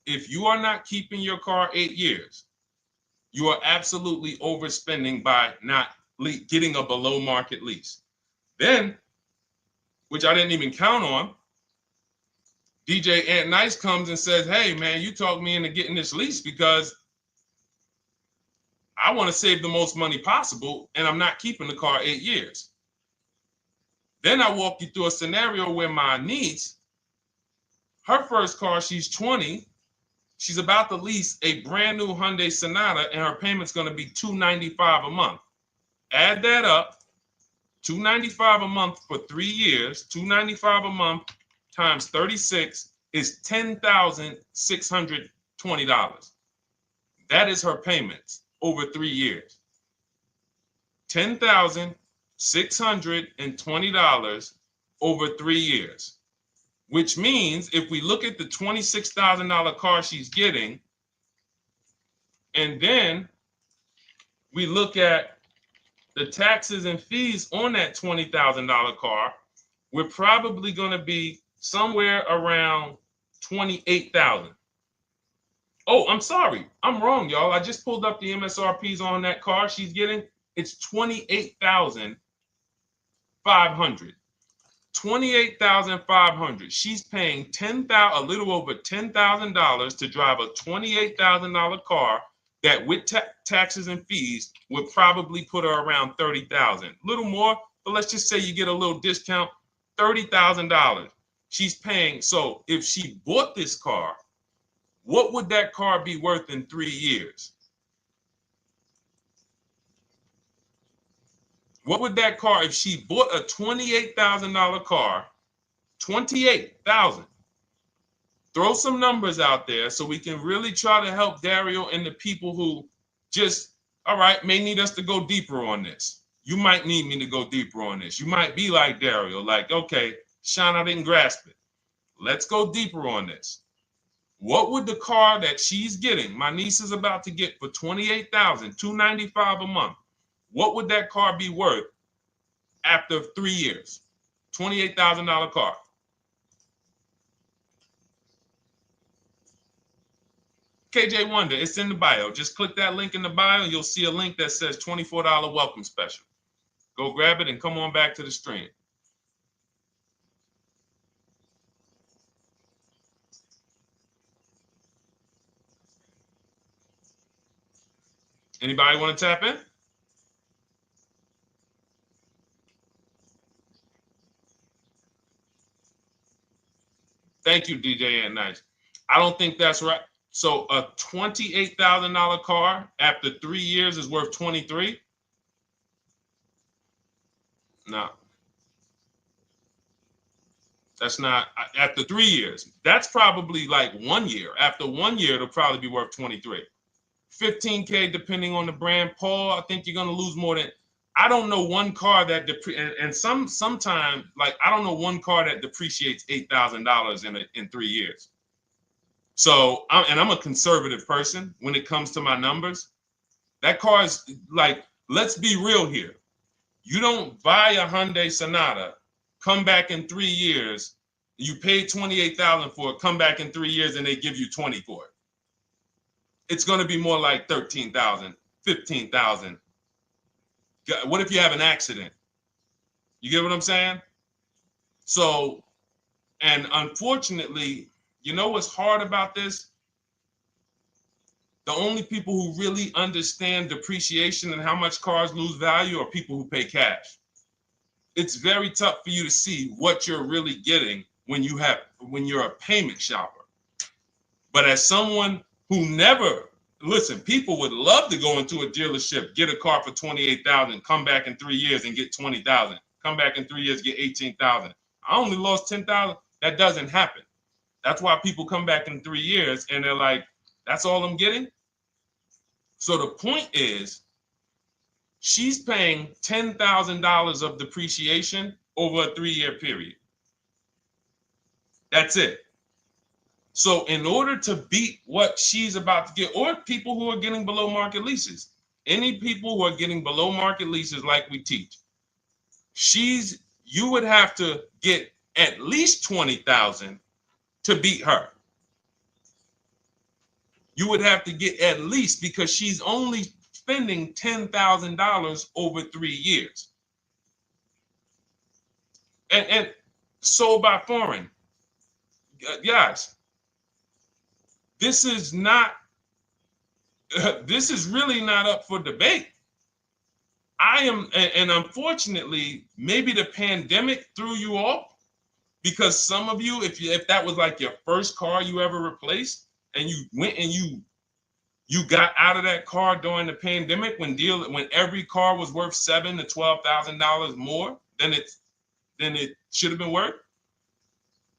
If you are not keeping your car 8 years, you are absolutely overspending by not getting a below market lease. Then, which I didn't even count on, DJ Ant Nice comes and says, hey, man, you talked me into getting this lease because I want to save the most money possible, and I'm not keeping the car 8 years. Then I walk you through a scenario where my niece, her first car, she's 20, she's about to lease a brand new Hyundai Sonata, and her payment's going to be $295 a month. Add that up, $295 a month for 3 years, $295 a month times 36 is $10,620. That is her payments over 3 years. $10,620 over 3 years, which means if we look at the $26,000 car she's getting, and then we look at the taxes and fees on that $20,000 car, we're probably going to be somewhere around $28,000. Oh, I'm sorry. I'm wrong, y'all. I just pulled up the MSRPs on that car she's getting. It's $28,500. $28,500. She's paying a little over $10,000 to drive a $28,000 car that with taxes and fees would probably put her around $30,000. A little more, but let's just say you get a little discount, $30,000. She's paying. So if she bought this car, what would that car be worth in 3 years? What would that car, if she bought a $28,000 car, $28,000? Throw some numbers out there so we can really try to help Dario and the people who just, all right, may need us to go deeper on this. You might need me to go deeper on this. You might be like Dario, like, okay, Sean, I didn't grasp it. Let's go deeper on this. What would the car that she's getting, my niece is about to get for $28,000, $295 a month, what would that car be worth after 3 years? $28,000 car. KJ Wonder, it's in the bio. Just click that link in the bio and you'll see a link that says $24 welcome special. Go grab it and come on back to the stream. Anybody want to tap in? Thank you, DJ Ant Nice. I don't think that's right. So a $28,000 car after 3 years is worth 23? No. That's not after 3 years. That's probably like 1 year. After 1 year, it'll probably be worth 23. 15K depending on the brand. Paul, I think you're gonna lose more than. I don't know one car that sometime like I don't know one car that depreciates $8,000 in 3 years. So I'm a conservative person when it comes to my numbers. That car is like, let's be real here. You don't buy a Hyundai Sonata, come back in 3 years, you pay $28,000 for it, come back in 3 years and they give you 20 for it. It's going to be more like 13,000, 15,000. What if you have an accident? You get what I'm saying? So, and unfortunately, you know what's hard about this? The only people who really understand depreciation and how much cars lose value are people who pay cash. It's very tough for you to see what you're really getting when you're a payment shopper. But as someone who never, listen, people would love to go into a dealership, get a car for $28,000, come back in 3 years and get $20,000, come back in 3 years, get $18,000. I only lost $10,000. That doesn't happen. That's why people come back in 3 years and they're like, that's all I'm getting. So the point is, she's paying $10,000 of depreciation over a 3-year period. That's it. So in order to beat what she's about to get, or people who are getting below market leases, any people who are getting below market leases like we teach, you would have to get at least 20,000 to beat her. You would have to get at least, because she's only spending $10,000 over 3 years. And sold by foreign. Guys, this is not, this is really not up for debate. And unfortunately, maybe the pandemic threw you off, because some of you, if that was like your first car you ever replaced, and you went and you got out of that car during the pandemic when every car was worth $7,000 to $12,000 more than it should have been worth.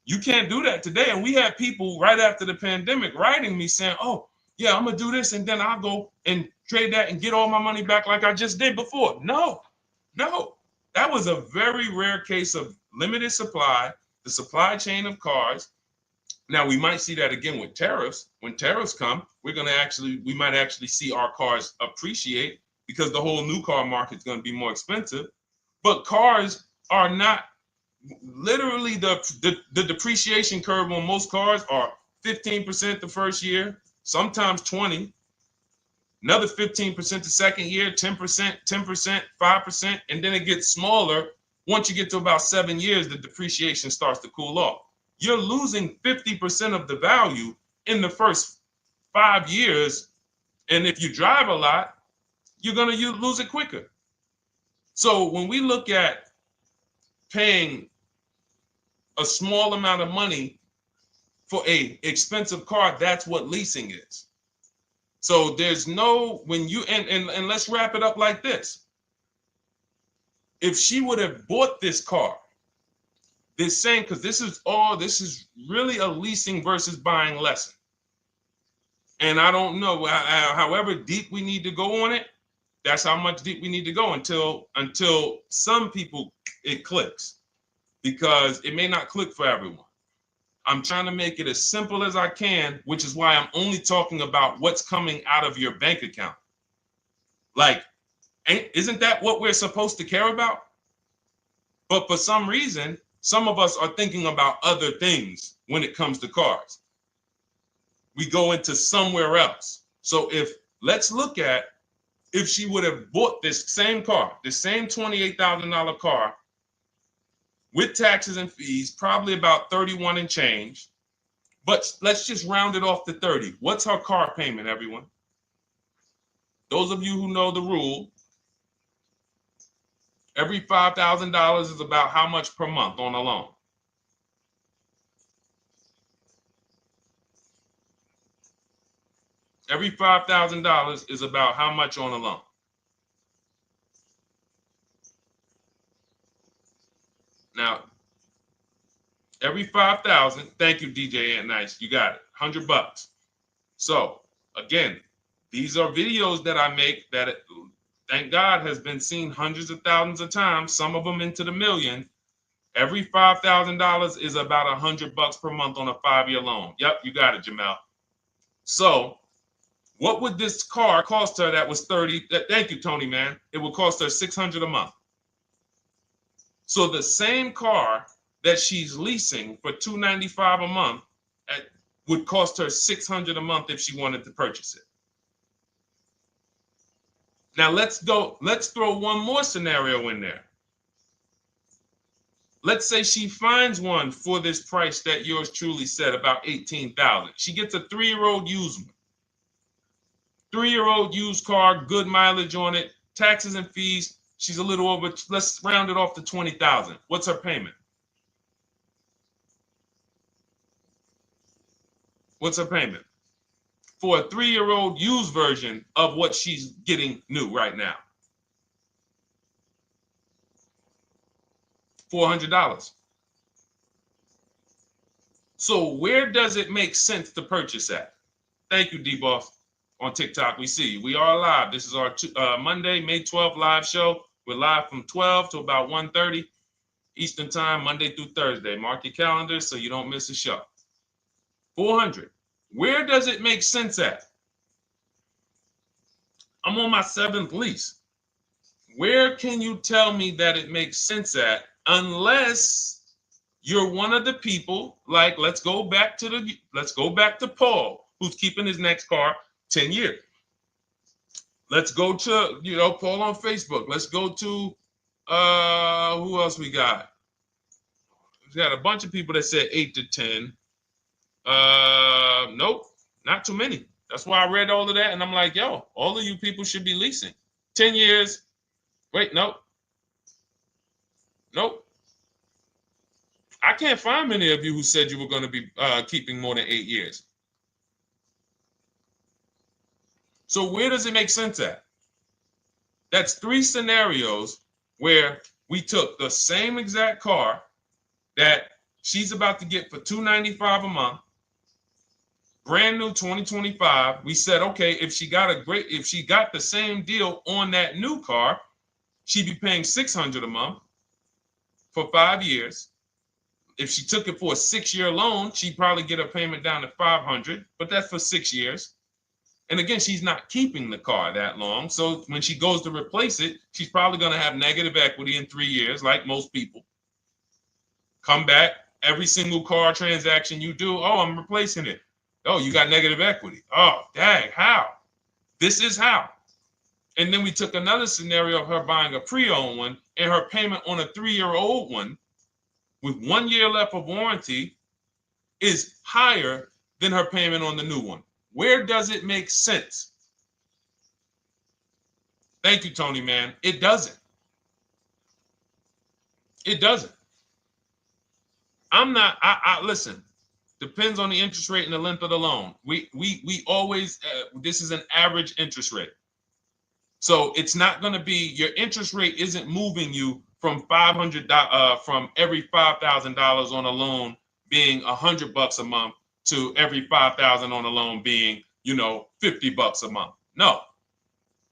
You can't do that today. And we had people right after the pandemic writing me saying, "Oh, yeah, I'm gonna do this, and then I'll go and trade that and get all my money back like I just did before." No, that was a very rare case of limited supply, the supply chain of cars. Now we might see that again with tariffs. When tariffs come, we might actually see our cars appreciate, because the whole new car market is going to be more expensive. But cars are not, literally the depreciation curve on most cars are 15% the first year, sometimes 20, another 15% the second year, 10%, 10%, 5%, and then it gets smaller. Once you get to about 7 years, the depreciation starts to cool off. You're losing 50% of the value in the first 5 years. And if you drive a lot, you're going to lose it quicker. So when we look at paying a small amount of money for a expensive car, that's what leasing is. So there's no, when you, and let's wrap it up like this. If she would have bought this car, this same, because this is really a leasing versus buying lesson. And I don't know, however deep we need to go on it, that's how much deep we need to go until some people it clicks, because it may not click for everyone. I'm trying to make it as simple as I can, which is why I'm only talking about what's coming out of your bank account. Like, isn't that what we're supposed to care about? But for some reason, some of us are thinking about other things when it comes to cars. We go into somewhere else. So let's look at, if she would have bought this same car, the same $28,000 car, with taxes and fees, probably about 31 and change. But let's just round it off to 30. What's her car payment, everyone? Those of you who know the rule, every $5,000 is about how much per month on a loan? Every $5,000 is about how much on a loan? Now, every 5,000, thank you, DJ Ant Nice, you got it, $100. So again, these are videos that I make that, thank God, has been seen hundreds of thousands of times, some of them into the million. Every $5,000 is about $100 per month on a 5-year loan. Yep, you got it, Jamel. So what would this car cost her that was 30? Thank you, Tony, man. It would cost her $600 a month. So the same car that she's leasing for $295 a month would cost her $600 a month if she wanted to purchase it. Now let's throw one more scenario in there. Let's say she finds one for this price that yours truly said, about $18,000. She gets a 3-year-old used one. 3-year-old used car, good mileage on it, taxes and fees. She's a little over, let's round it off to 20,000. What's her payment? What's her payment? For a 3-year-old used version of what she's getting new right now. $400. So where does it make sense to purchase at? Thank you, D-Boss. On TikTok, we see you. We are live. This is our Monday, May 12th live show. We're live from 12 to about 1:30 Eastern time, Monday through Thursday. Mark your calendar so you don't miss a show. 400. Where does it make sense at? I'm on my 7th lease. Where can you tell me that it makes sense at, unless you're one of the people, like, let's go back to Paul, who's keeping his next car 10 years. Let's go to, Paul on Facebook. Let's go to, who else we got? We got a bunch of people that said 8 to 10. Nope, not too many. That's why I read all of that, and I'm like, yo, all of you people should be leasing. 10 years. Wait, nope. I can't find many of you who said you were going to be keeping more than 8 years. So where does it make sense at? That's 3 scenarios where we took the same exact car that she's about to get for $295 a month, brand new 2025. We said, okay, if she got the same deal on that new car, she'd be paying $600 a month for 5 years. If she took it for a 6-year loan, she'd probably get a payment down to $500, but that's for 6 years. And again, she's not keeping the car that long. So when she goes to replace it, she's probably going to have negative equity in 3 years, like most people. Come back, every single car transaction you do, oh, I'm replacing it. Oh, you got negative equity. Oh, dang, how? This is how. And then we took another scenario of her buying a pre-owned one, and her payment on a 3-year-old one with 1 year left of warranty is higher than her payment on the new one. Where does it make sense? Thank you, Tony, man. It doesn't. It doesn't. Listen, depends on the interest rate and the length of the loan. We always, this is an average interest rate. So it's not going to be, your interest rate isn't moving you from $500, from every $5,000 on a loan being $100 a month to every $5,000 on a loan being, $50 a month. No,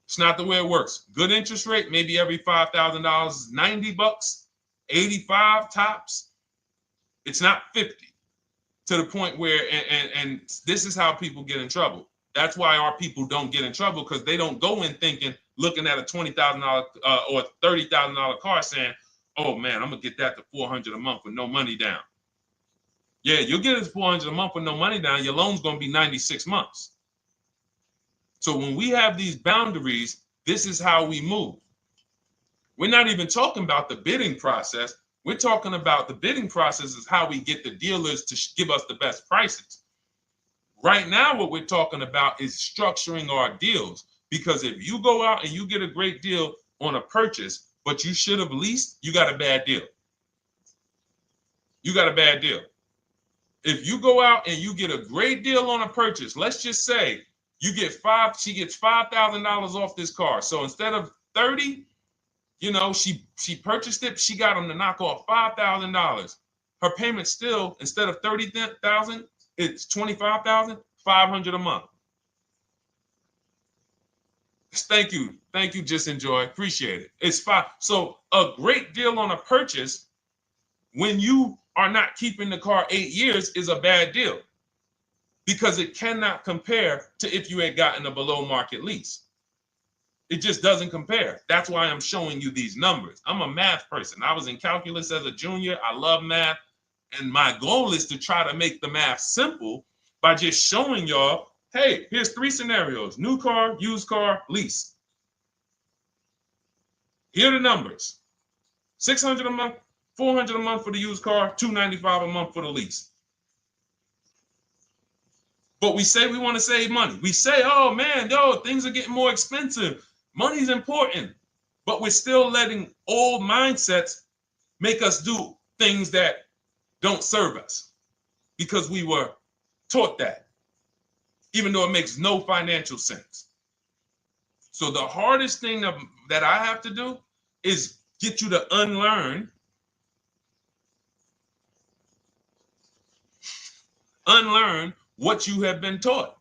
it's not the way it works. Good interest rate, maybe every $5,000 is $90, 85 tops. It's not 50, to the point where, and this is how people get in trouble. That's why our people don't get in trouble, because they don't go in thinking, looking at a $20,000 or $30,000 car saying, oh man, I'm gonna get that to $400 a month with no money down. Yeah, you'll get it to $400 a month with no money down. Your loan's gonna be 96 months. So when we have these boundaries, this is how we move. We're not even talking about the bidding process. We're talking about the bidding process is how we get the dealers to give us the best prices. Right now, what we're talking about is structuring our deals, because if you go out and you get a great deal on a purchase, but you should have leased, you got a bad deal. You got a bad deal. If you go out and you get a great deal on a purchase, let's just say she gets $5,000 off this car. So instead of 30, she purchased it, she got them to knock off $5,000. Her payment still, instead of $30,000, it's $25,500 a month. Thank you, Just Enjoy, appreciate it. It's fine. So a great deal on a purchase, when you are not keeping the car 8 years, is a bad deal, because it cannot compare to if you had gotten a below market lease. It just doesn't compare. That's why I'm showing you these numbers. I'm a math person. I was in calculus as a junior. I love math. And my goal is to try to make the math simple by just showing y'all, hey, here's 3 scenarios: new car, used car, lease. Here are the numbers: $600 a month, $400 a month for the used car, $295 a month for the lease. But we say we want to save money. We say, oh man, things are getting more expensive. Money's important. But we're still letting old mindsets make us do things that don't serve us, because we were taught that, even though it makes no financial sense. So the hardest thing that I have to do is get you to unlearn what you have been taught.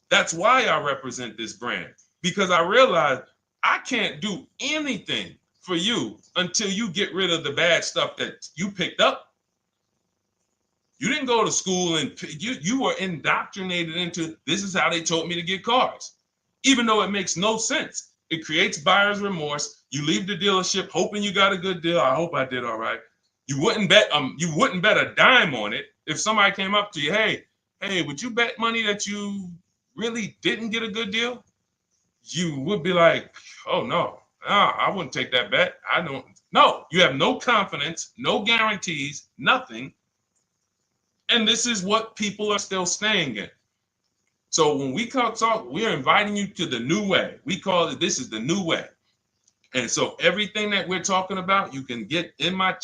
That's why I represent this brand, because I realize I can't do anything for you until you get rid of the bad stuff that you picked up. You didn't go to school and you were indoctrinated into, this is how they taught me to get cars, even though it makes no sense. It creates buyer's remorse. You leave the dealership hoping you got a good deal. I hope I did all right. You wouldn't bet a dime on it. If somebody came up to you, hey, would you bet money that you really didn't get a good deal? You would be like, oh no, I wouldn't take that bet. I don't. No, you have no confidence, no guarantees, nothing. And this is what people are still staying in. So when we talk, we're inviting you to the new way. We call it, this is the new way. And so everything that we're talking about, you can get in my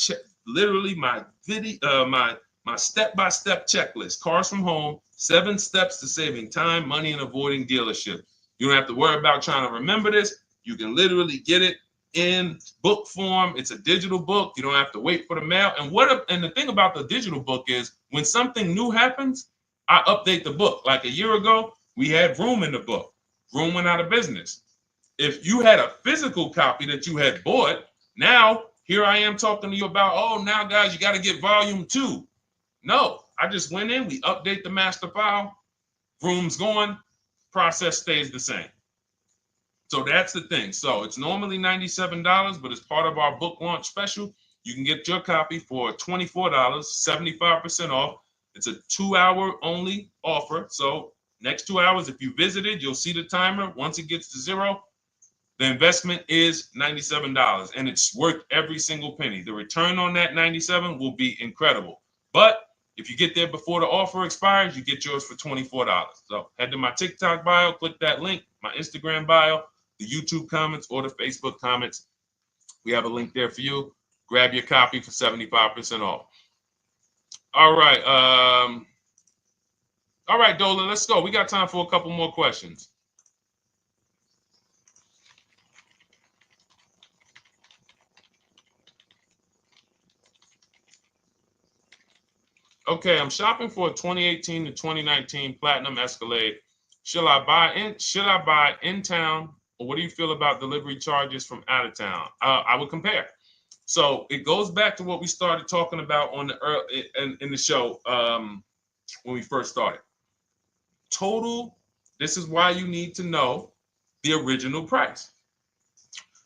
literally my video, my step-by-step checklist. Cars from Home, 7 steps to saving time, money, and avoiding dealership. You don't have to worry about trying to remember this. You can literally get it in book form. It's a digital book. You don't have to wait for the mail. And the thing about the digital book is when something new happens, I update the book. Like a year ago, we had Vroom in the book. Vroom went out of business. If you had a physical copy that you had bought, now here I am talking to you about, oh, now guys, you got to get volume 2. No, I just went in, we update the master file, Vroom's going, process stays the same. So that's the thing. So it's normally $97, but as part of our book launch special, you can get your copy for $24, 75% off. It's a 2-hour only offer. So next 2 hours, if you visited, you'll see the timer. Once it gets to 0, the investment is $97, and it's worth every single penny. The return on that $97 will be incredible. But if you get there before the offer expires, you get yours for $24. So head to my TikTok bio, click that link, my Instagram bio, the YouTube comments, or the Facebook comments. We have a link there for you. Grab your copy for 75% off. All right. All right, Dolan, let's go. We got time for a couple more questions. Okay, I'm shopping for a 2018 to 2019 Platinum Escalade. Should I buy in town, or what do you feel about delivery charges from out of town? I would compare. So it goes back to what we started talking about on in the show when we first started. Total. This is why you need to know the original price.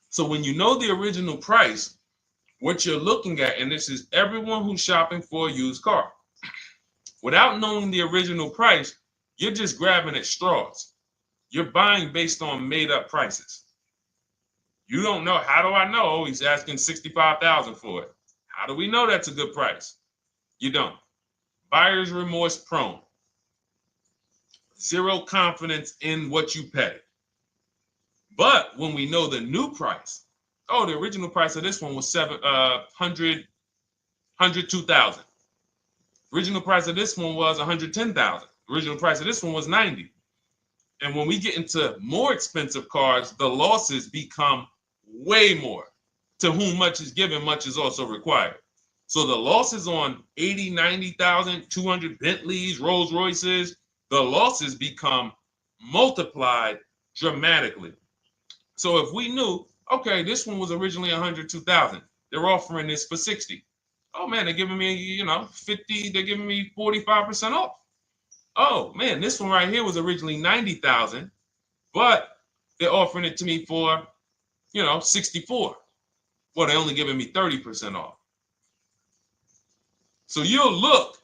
So when you know the original price, what you're looking at, and this is everyone who's shopping for a used car. Without knowing the original price, you're just grabbing at straws. You're buying based on made up prices. You don't know. How do I know? Oh, he's asking $65,000 for it. How do we know that's a good price? You don't. Buyer's remorse prone. Zero confidence in what you pay. But when we know the new price, oh, the original price of this one was $102,000. Original price of this one was $110,000. Original price of this one was $90,000. And when we get into more expensive cars, the losses become way more. To whom much is given, much is also required. So the losses on 80, 90,000, 200 Bentleys, Rolls Royces, the losses become multiplied dramatically. So if we knew, okay, this one was originally $102,000, they're offering this for $60,000. Oh man, they're giving me, 50, they're giving me 45% off. Oh man, this one right here was originally $90,000, but they're offering it to me for, $64,000. Well, they're only giving me 30% off. So you'll look,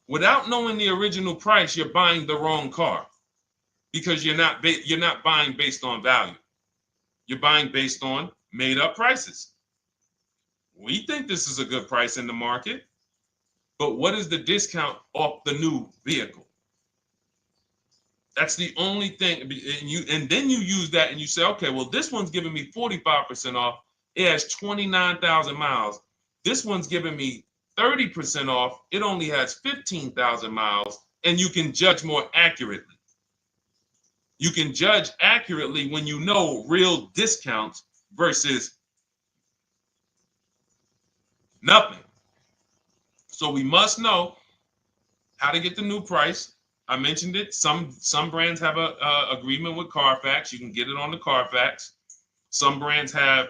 without knowing the original price, you're buying the wrong car because you're not buying based on value. You're buying based on made up prices. We think this is a good price in the market, but what is the discount off the new vehicle? That's the only thing. And then you use that and you say, okay, well, this one's giving me 45% off. It has 29,000 miles. This one's giving me 30% off. It only has 15,000 miles, and you can judge more accurately. You can judge accurately when you know real discounts versus nothing. So we must know how to get the new price. I mentioned it. Some brands have a agreement with Carfax. You can get it on the Carfax. Some brands have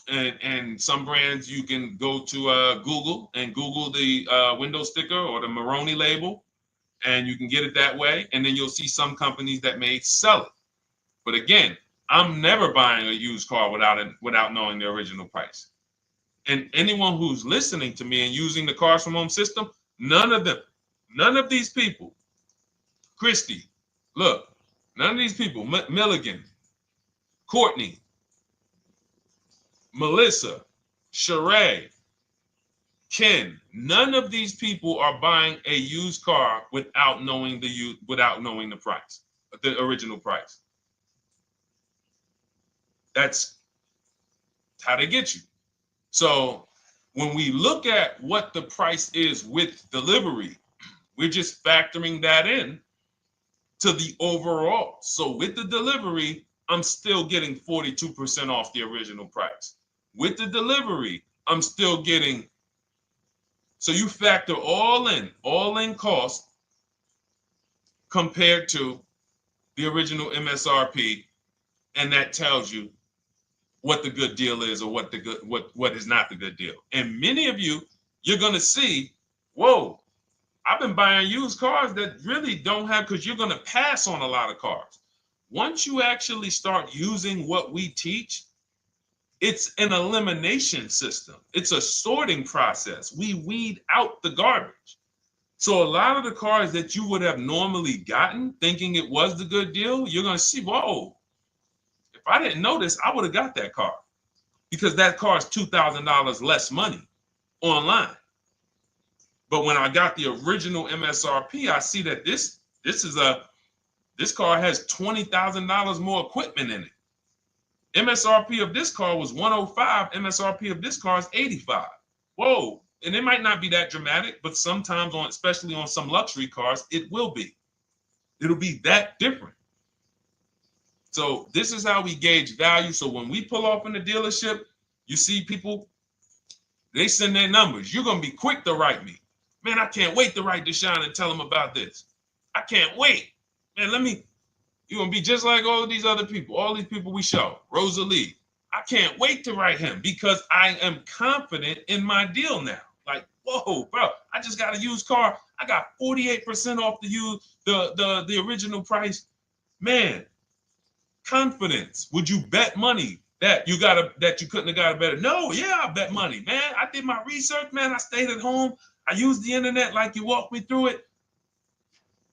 and some brands you can go to Google and Google the window sticker or the Maroney label, and you can get it that way. And then you'll see some companies that may sell it. But again, I'm never buying a used car without knowing the original price. And anyone who's listening to me and using the Cars from Home system, none of these people, Christy, look, none of these people, Milligan, Courtney, Melissa, Sheree, Ken, none of these people are buying a used car without knowing the price, the original price. That's how they get you. So when we look at what the price is with delivery, we're just factoring that in to the overall. So with the delivery, I'm still getting 42% off the original price. With the delivery, I'm still getting, so you factor all in cost compared to the original MSRP, and that tells you what the good deal is or what is not the good deal. And many of you, you're gonna see, whoa, I've been buying used cars that really don't have, because you're gonna pass on a lot of cars. Once you actually start using what we teach, it's an elimination system. It's a sorting process. We weed out the garbage. So a lot of the cars that you would have normally gotten thinking it was the good deal, you're gonna see, whoa, if I didn't know this, I would have got that car, because that car is $2,000 less money online. But when I got the original MSRP, I see that this car has $20,000 more equipment in it. MSRP of this car was 105. MSRP of this car is 85. Whoa. And it might not be that dramatic, but sometimes especially on some luxury cars, it will be. It'll be that different. So this is how we gauge value. So when we pull off in the dealership, you see people, they send their numbers. You're going to be quick to write me. Man, I can't wait to write Deshone and tell him about this. I can't wait. Man, you're going to be just like all of these other people, all these people we show. Rosalie, I can't wait to write him because I am confident in my deal now. Like, whoa, bro, I just got a used car. I got 48% off the original price. Man, confidence. Would you bet money that you couldn't have got a better? No, yeah, I bet money, man. I did my research, man. I stayed at home. I used the internet like you walked me through it.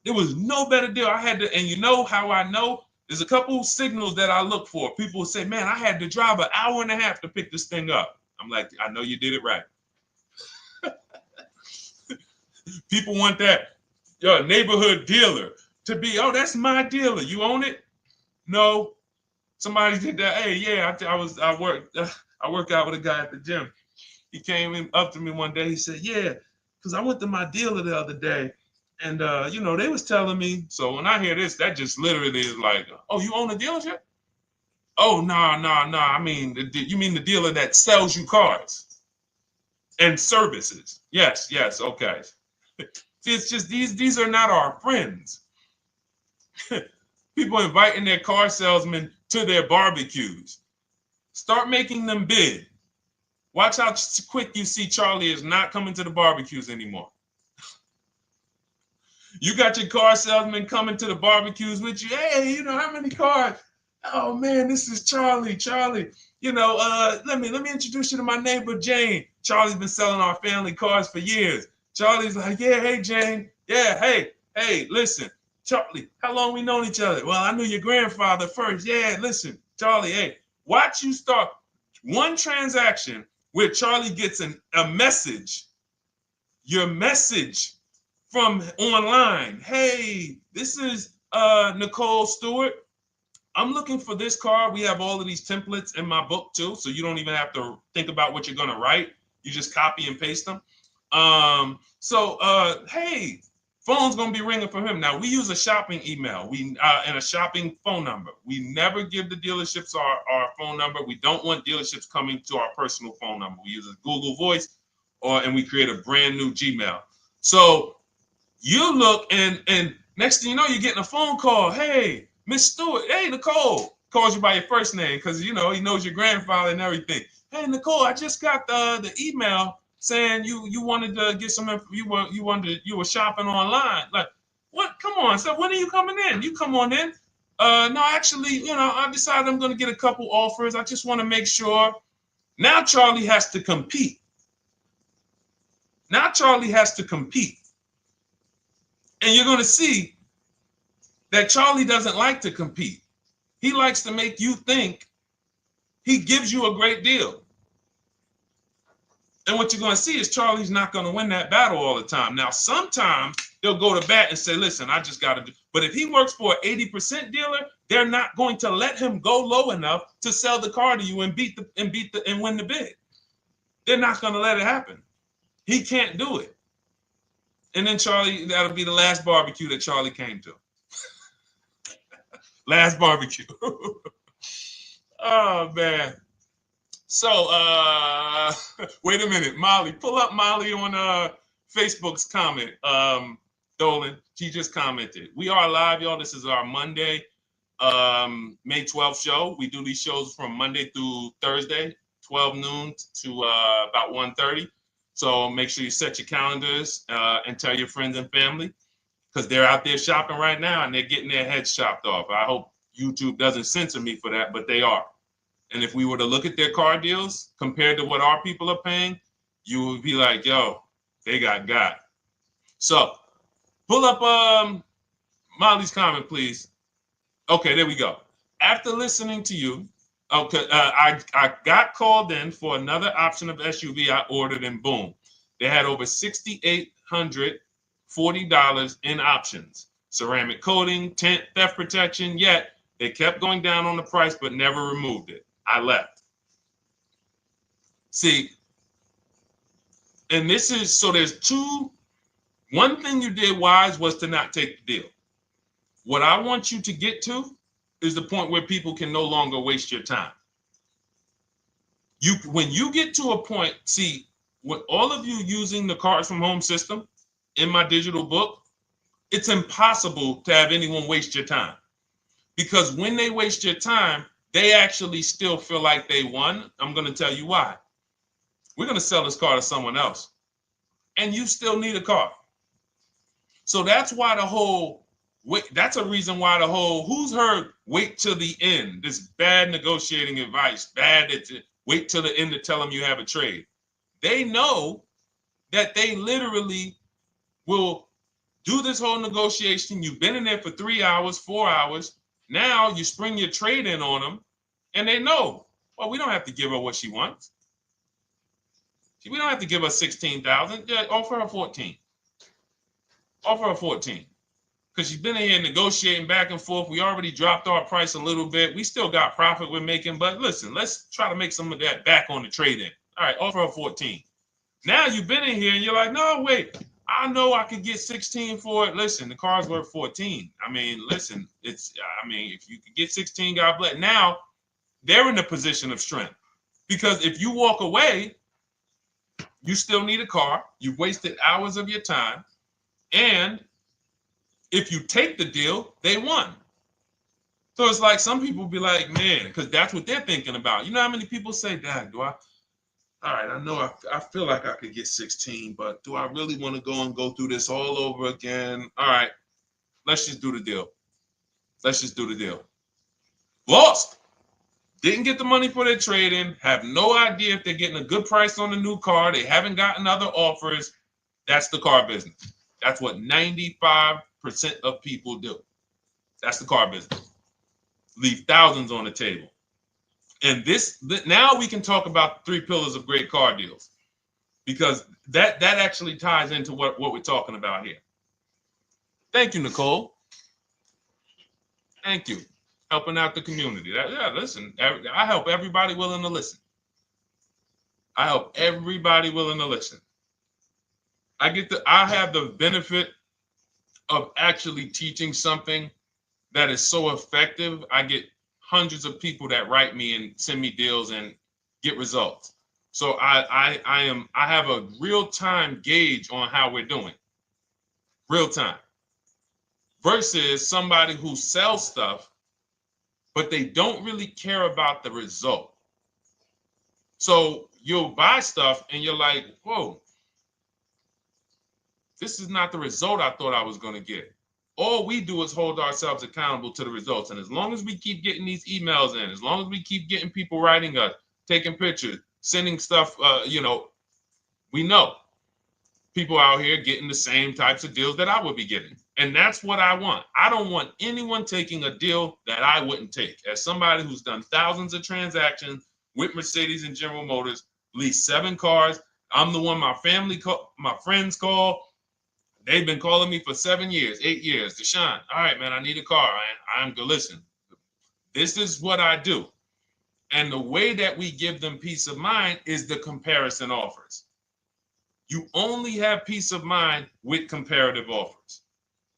There was no better deal. I had to, and you know how I know? There's a couple signals that I look for. People will say, man, I had to drive an hour and a half to pick this thing up. I'm like, I know you did it right. People want that neighborhood dealer to be, oh, that's my dealer. You own it? No. Somebody did that. Hey, yeah, I work out with a guy at the gym. He came up to me one day. He said, yeah, because I went to my dealer the other day. And, they was telling me. So when I hear this, that just literally is like, oh, you own a dealership? Oh, no. I mean, you mean the dealer that sells you cars and services? Yes. Okay. See, it's just these are not our friends. People inviting their car salesmen to their barbecues. Start making them bid. Watch how quick you see Charlie is not coming to the barbecues anymore. You got your car salesman coming to the barbecues with you. Hey, how many cars? Oh man, this is Charlie. Charlie, let me introduce you to my neighbor Jane. Charlie's been selling our family cars for years. Charlie's like, yeah, hey Jane. Yeah, hey, listen, Charlie, how long we known each other? Well, I knew your grandfather first. Yeah, listen, Charlie, hey, watch you start one transaction where Charlie gets a message, your message from online. Hey, this is Nicole Stewart. I'm looking for this car. We have all of these templates in my book too, so you don't even have to think about what you're gonna write. You just copy and paste them. Hey, phone's gonna be ringing for him. Now we use a shopping email, and a shopping phone number. We never give the dealerships our phone number. We don't want dealerships coming to our personal phone number. We use a Google Voice, and we create a brand new Gmail. So you look, and next thing you know, you're getting a phone call. Hey, Miss Stewart. Hey, Nicole. Calls you by your first name because he knows your grandfather and everything. Hey, Nicole, I just got the email saying you wanted to get some info. You were shopping online. Like, what? Come on. So when are you coming in? You come on in. No, actually, I decided I'm going to get a couple offers. I just want to make sure Now Charlie has to compete. Now Charlie has to compete. And you're going to see that Charlie doesn't like to compete. He likes to make you think he gives you a great deal. And what you're going to see is Charlie's not going to win that battle all the time. Now, sometimes they'll go to bat and say, listen, I just got to do. But if he works for an 80% dealer, they're not going to let him go low enough to sell the car to you and win the bid. They're not going to let it happen. He can't do it. And then Charlie, that'll be the last barbecue that Charlie came to. Last barbecue. Oh, man. So, wait a minute, Molly. Pull up Molly on Facebook's comment. Dolan, she just commented. We are live, y'all. This is our Monday, May 12th show. We do these shows from Monday through Thursday, 12 noon to about 1:30. So make sure you set your calendars and tell your friends and family, because they're out there shopping right now and they're getting their heads chopped off. I hope YouTube doesn't censor me for that, but they are. And if we were to look at their car deals compared to what our people are paying, you would be like, yo, they got. So pull up Molly's comment, please. Okay, there we go. After listening to you, okay, I got called in for another option of SUV I ordered, and boom, they had over $6,840 in options. Ceramic coating, tint, theft protection, yet they kept going down on the price but never removed it. I left. See, and this is, so there's one thing you did wise was to not take the deal. What I want you to get to is the point where people can no longer waste your time. When you get to a point, see, with all of you using the Cars from Home system in my digital book, it's impossible to have anyone waste your time. Because when they waste your time, they actually still feel like they won. I'm going to tell you why. We're going to sell this car to someone else, and you still need a car. So that's why that's a reason why who's heard wait till the end, this bad negotiating advice, wait till the end to tell them you have a trade. They know that they literally will do this whole negotiation. You've been in there for 3 hours, 4 hours. Now you spring your trade in on them, and they know, well, we don't have to give her what she wants. We don't have to give her 16,000. Yeah, offer her 14. Offer her 14. Because she's been in here negotiating back and forth. We already dropped our price a little bit. We still got profit we're making, but listen, let's try to make some of that back on the trade-in. All right, offer her 14. Now you've been in here and you're like, no, wait, I know I could get 16 for it. Listen, the car's worth 14. I mean, listen, if you could get 16, God bless. Now they're in a position of strength, because if you walk away, you still need a car. You've wasted hours of your time. And if you take the deal, they won. So it's like some people be like, man, because that's what they're thinking about. You know how many people say, Dad, all right, I know I feel like I could get 16, but do I really want to go through this all over again? All right, let's just do the deal. Lost. Didn't get the money for their trade-in. Have no idea if they're getting a good price on the new car. They haven't gotten other offers. That's the car business. That's what 95% of people do. That's the car business. Leave thousands on the table. And now we can talk about the 3 pillars of great car deals, because that actually ties into what we're talking about here. Thank you, Nicole. Thank you. Helping out the community. Listen, I help everybody willing to listen. I have the benefit of actually teaching something that is so effective. I get hundreds of people that write me and send me deals and get results. So I have a real-time gauge on how we're doing. Real time. Versus somebody who sells stuff, but they don't really care about the result. So you'll buy stuff and you're like, whoa, this is not the result I thought I was going to get. All we do is hold ourselves accountable to the results. And as long as we keep getting these emails in, as long as we keep getting people writing us, taking pictures, sending stuff, we know people out here getting the same types of deals that I would be getting. And that's what I want. I don't want anyone taking a deal that I wouldn't take. As somebody who's done thousands of transactions with Mercedes and General Motors, leased 7 cars, I'm the one my my friends call. They've been calling me for 7 years, 8 years. Deshone, all right, man, I need a car. I'm good. Listen, this is what I do. And the way that we give them peace of mind is the comparison offers. You only have peace of mind with comparative offers.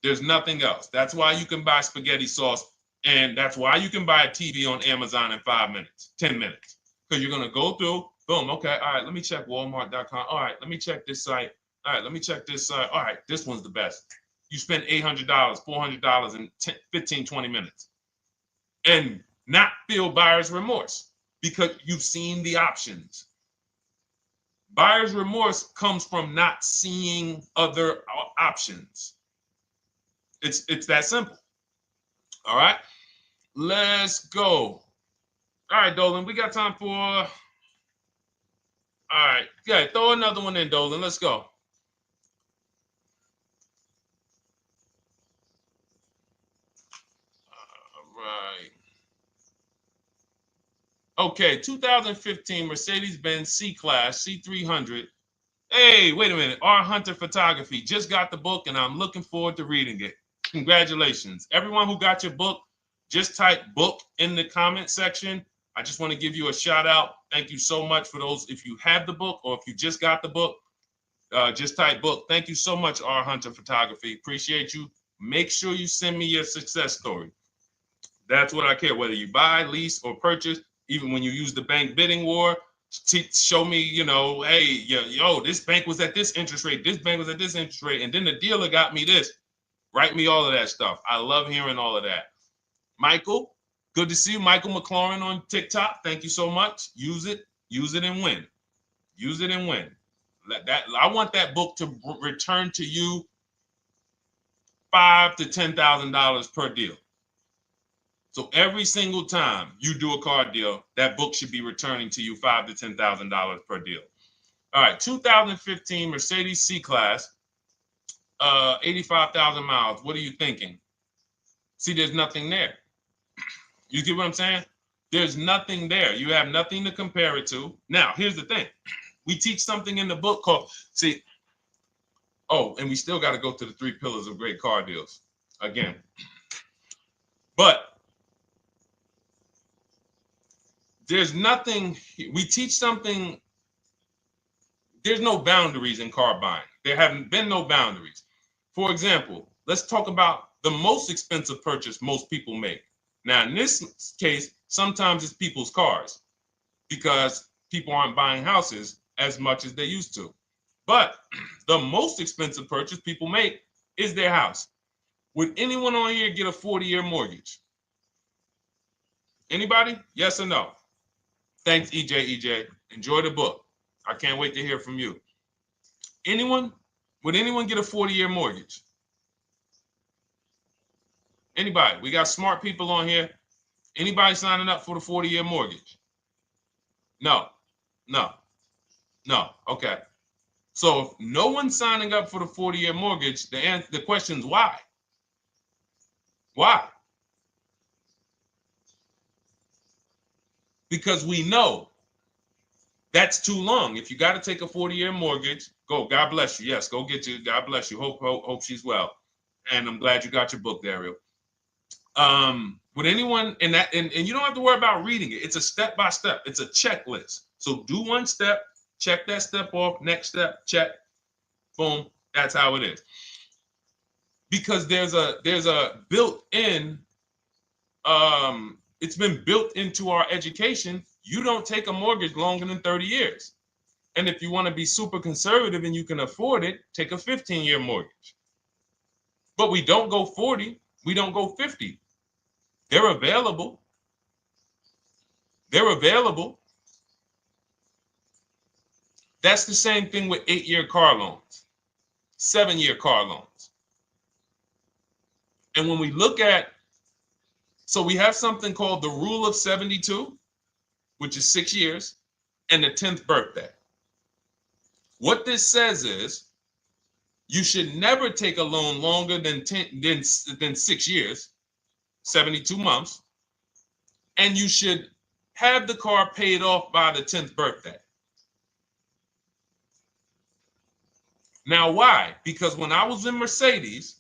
There's nothing else. That's why you can buy spaghetti sauce, and that's why you can buy a TV on Amazon in 5 minutes, 10 minutes. Because you're going to go through, boom, okay, all right, let me check Walmart.com. All right, let me check this site. All right, let me check this site. All right, this one's the best. You spend $800, $400 in 15, 20 minutes. And not feel buyer's remorse because you've seen the options. Buyer's remorse comes from not seeing other options. It's that simple. All right, let's go. All right, Dolan, we got time for. All right, yeah, throw another one in, Dolan. Let's go. All right. Okay, 2015 Mercedes-Benz C-Class C300. Hey, wait a minute. R. Hunter Photography just got the book, and I'm looking forward to reading it. Congratulations. Everyone who got your book, just type book in the comment section. I just want to give you a shout out. Thank you so much for those. If you have the book or if you just got the book, just type book. Thank you so much, R. Hunter Photography. Appreciate you. Make sure you send me your success story. That's what I care, whether you buy, lease, or purchase. Even when you use the bank bidding war, show me, hey, yo, this bank was at this interest rate, this bank was at this interest rate, and then the dealer got me this. Write me all of that stuff. I love hearing all of that. Michael, good to see you. Michael McLaurin on TikTok. Thank you so much. Use it and win. Use it and win. I want that book to return to you $5,000 to $10,000 per deal. So every single time you do a car deal, that book should be returning to you $5,000 to $10,000 per deal. All right, 2015 Mercedes C-Class, 85,000 miles. What are you thinking? See, there's nothing there. You get what I'm saying? There's nothing there. You have nothing to compare it to. Now, here's the thing. We teach something in the book called, and we still got to go to the 3 pillars of great car deals again. But there's nothing, we teach something, there's no boundaries in car buying. There haven't been no boundaries. For example, let's talk about the most expensive purchase most people make. Now, in this case, sometimes it's people's cars because people aren't buying houses as much as they used to. But the most expensive purchase people make is their house. Would anyone on here get a 40-year mortgage? Anybody? Yes or no? Thanks, EJ. Enjoy the book. I can't wait to hear from you. Anyone? Would anyone get a 40-year mortgage? Anybody? We got smart people on here. Anybody signing up for the 40-year mortgage? No. Okay. So if no one's signing up for the 40-year mortgage, the question is why? Why? Because we know that's too long. If you got to take a 40-year mortgage, go. God bless you. Yes, go get you. God bless you. Hope she's well. And I'm glad you got your book, Daryl. Would anyone and you don't have to worry about reading it. It's a step by step. It's a checklist. So do one step, check that step off. Next step, check. Boom. That's how it is. Because there's a built-in. It's been built into our education. You don't take a mortgage longer than 30 years. And if you want to be super conservative and you can afford it, take a 15-year mortgage. But we don't go 40. We don't go 50. They're available. That's the same thing with 8-year car loans, 7-year car loans. And when we look at, so we have something called the rule of 72, which is 6 years. and the 10th birthday. What this says is you should never take a loan longer than 6 years, 72 months, and you should have the car paid off by the 10th birthday. Now, why? Because when I was in Mercedes,